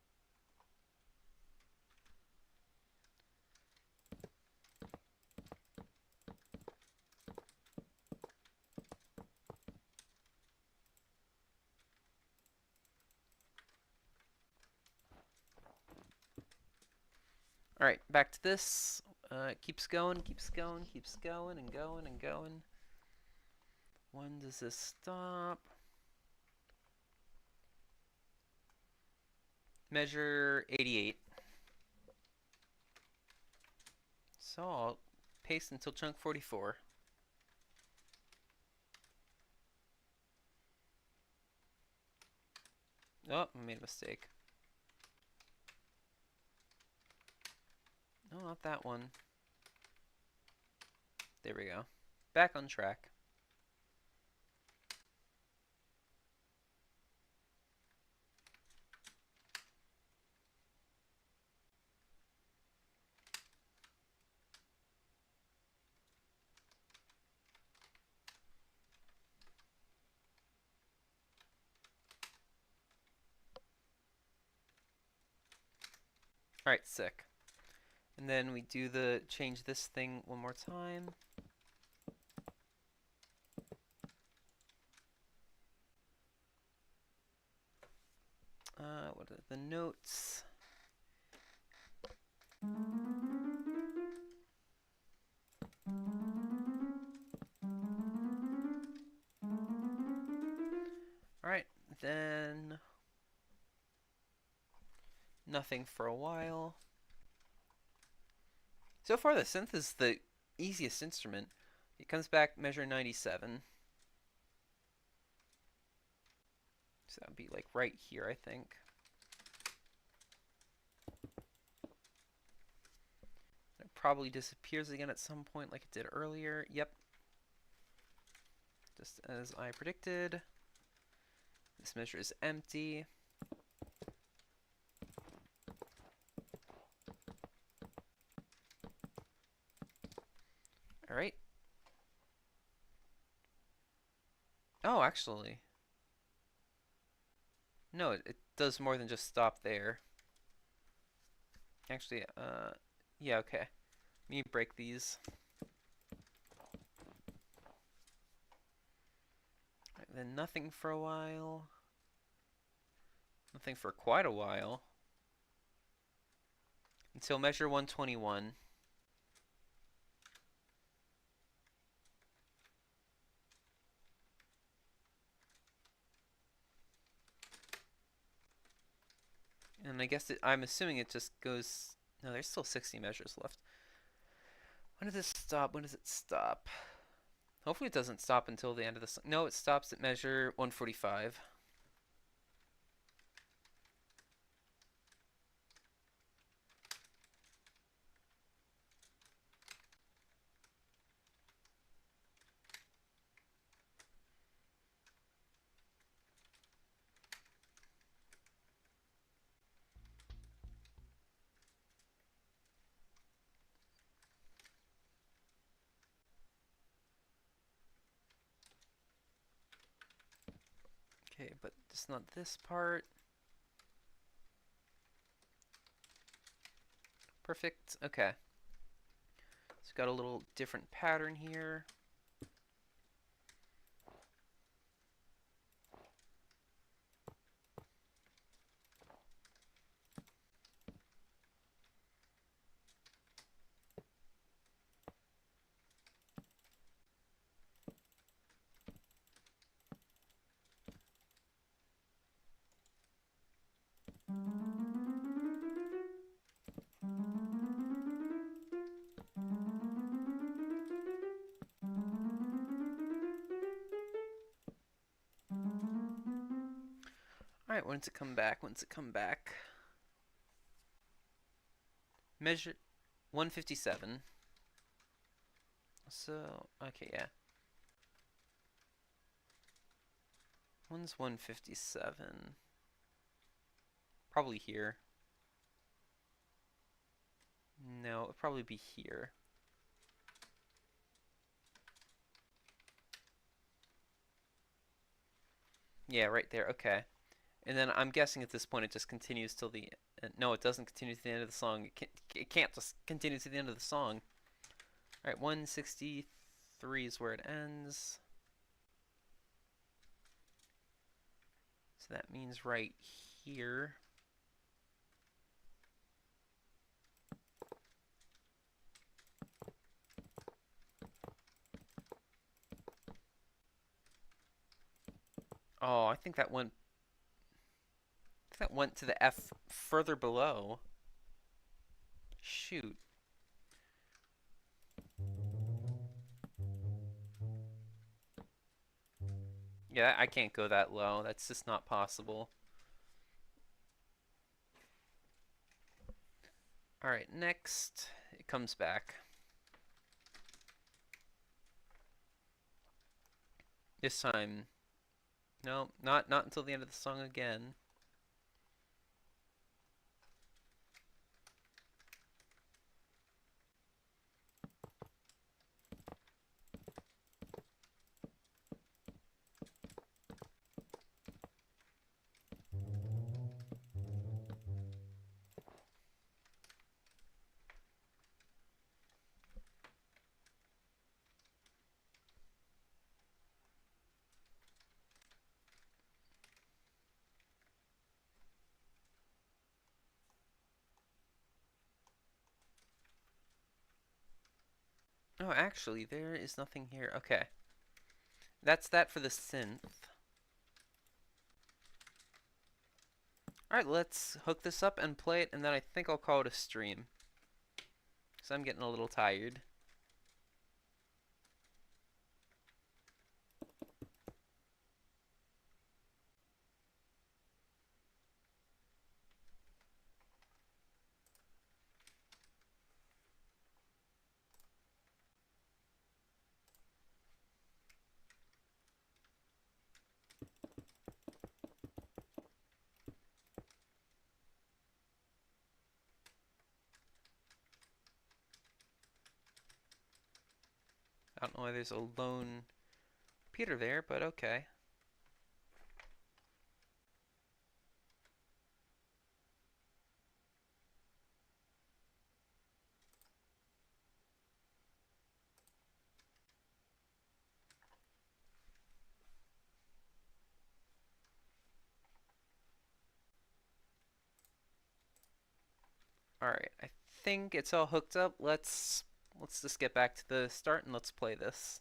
Speaker 1: Alright, back to this. It keeps going, keeps going, keeps going, and going, and going. When does this stop? Measure 88. So I'll paste until chunk 44. Oh, I made a mistake. No, not that one. There we go. Back on track. Alright, sick. And then we do the change this thing one more time. What are the notes? Alright, then nothing for a while. So far the synth is the easiest instrument. It comes back measure 97. So that would be like right here, I think. It probably disappears again at some point like it did earlier. Yep. Just as I predicted. This measure is empty. All right. Oh, actually. No, it does more than just stop there. Actually, yeah, okay. Let me break these. Right, then nothing for a while. Nothing for quite a while. Until measure 121. And I guess I'm assuming it just goes... No, there's still 60 measures left. When does this stop? When does it stop? Hopefully it doesn't stop until the end of the song. No, it stops at measure 145. Okay, but just not this part. Perfect. Okay. So got a little different pattern here. Alright, when does it come back? When does it come back? Measure 157. So, okay, yeah. When's 157? Probably here. No, it'd probably be here. Yeah, right there. Okay. And then I'm guessing at this point it just continues till the... no, it doesn't continue to the end of the song. It can't just continue to the end of the song. Alright, 163 is where it ends. So that means right here. Oh, I think that went to the F further below. Shoot. Yeah, I can't go that low. That's just not possible. Alright, next, it comes back. This time, no, not until the end of the song again. Oh, actually, there is nothing here. Okay. That's that for the synth. Alright, let's hook this up and play it, and then I think I'll call it a stream. Because I'm getting a little tired. I don't know why there's a lone Peter there, but okay. Alright, I think it's all hooked up. Let's just get back to the start and let's play this.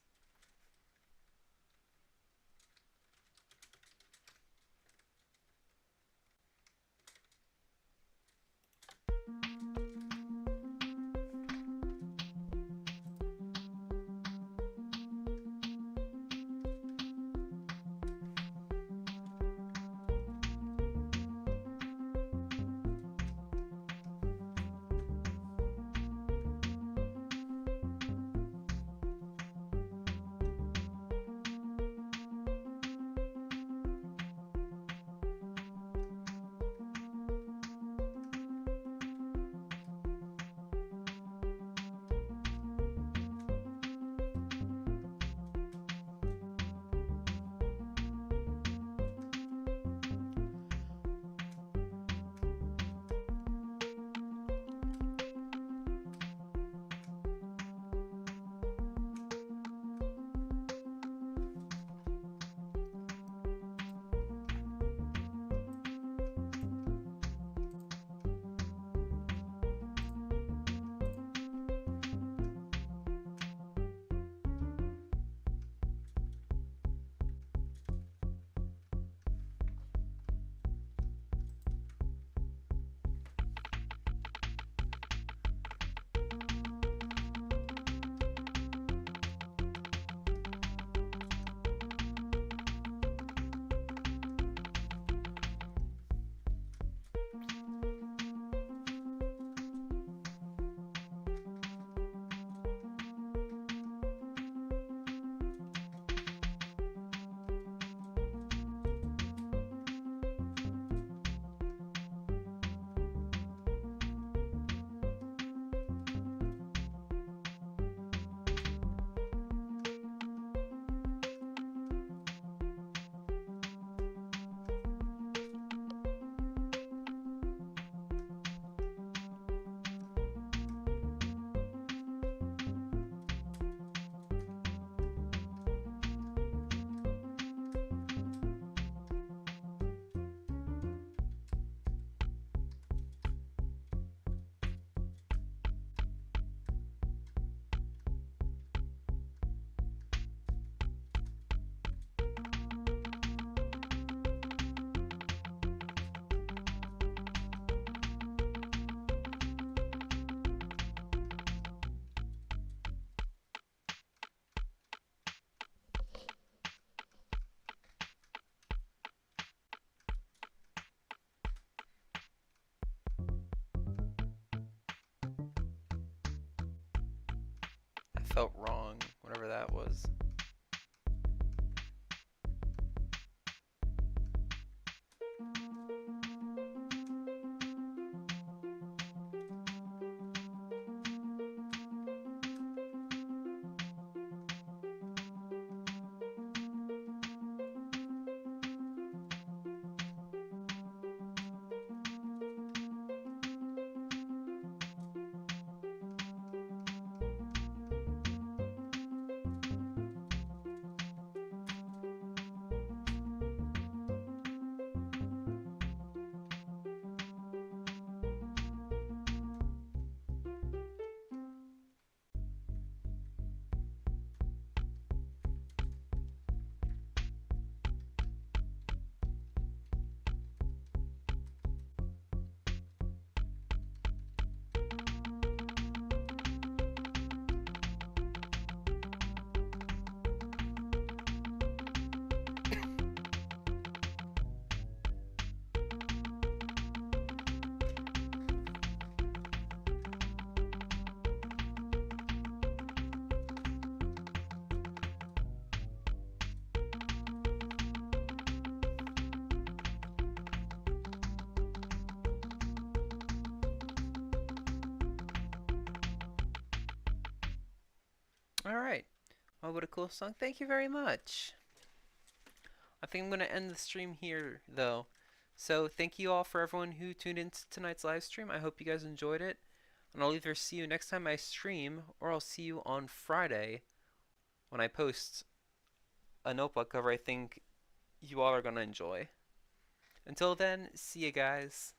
Speaker 1: That felt wrong, whatever that was. Alright, Oh, what a cool song. Thank you very much. I think I'm going to end the stream here, though. So, thank you all for everyone who tuned into tonight's live stream. I hope you guys enjoyed it. And I'll either see you next time I stream, or I'll see you on Friday when I post a notebook cover I think you all are going to enjoy. Until then, see you guys.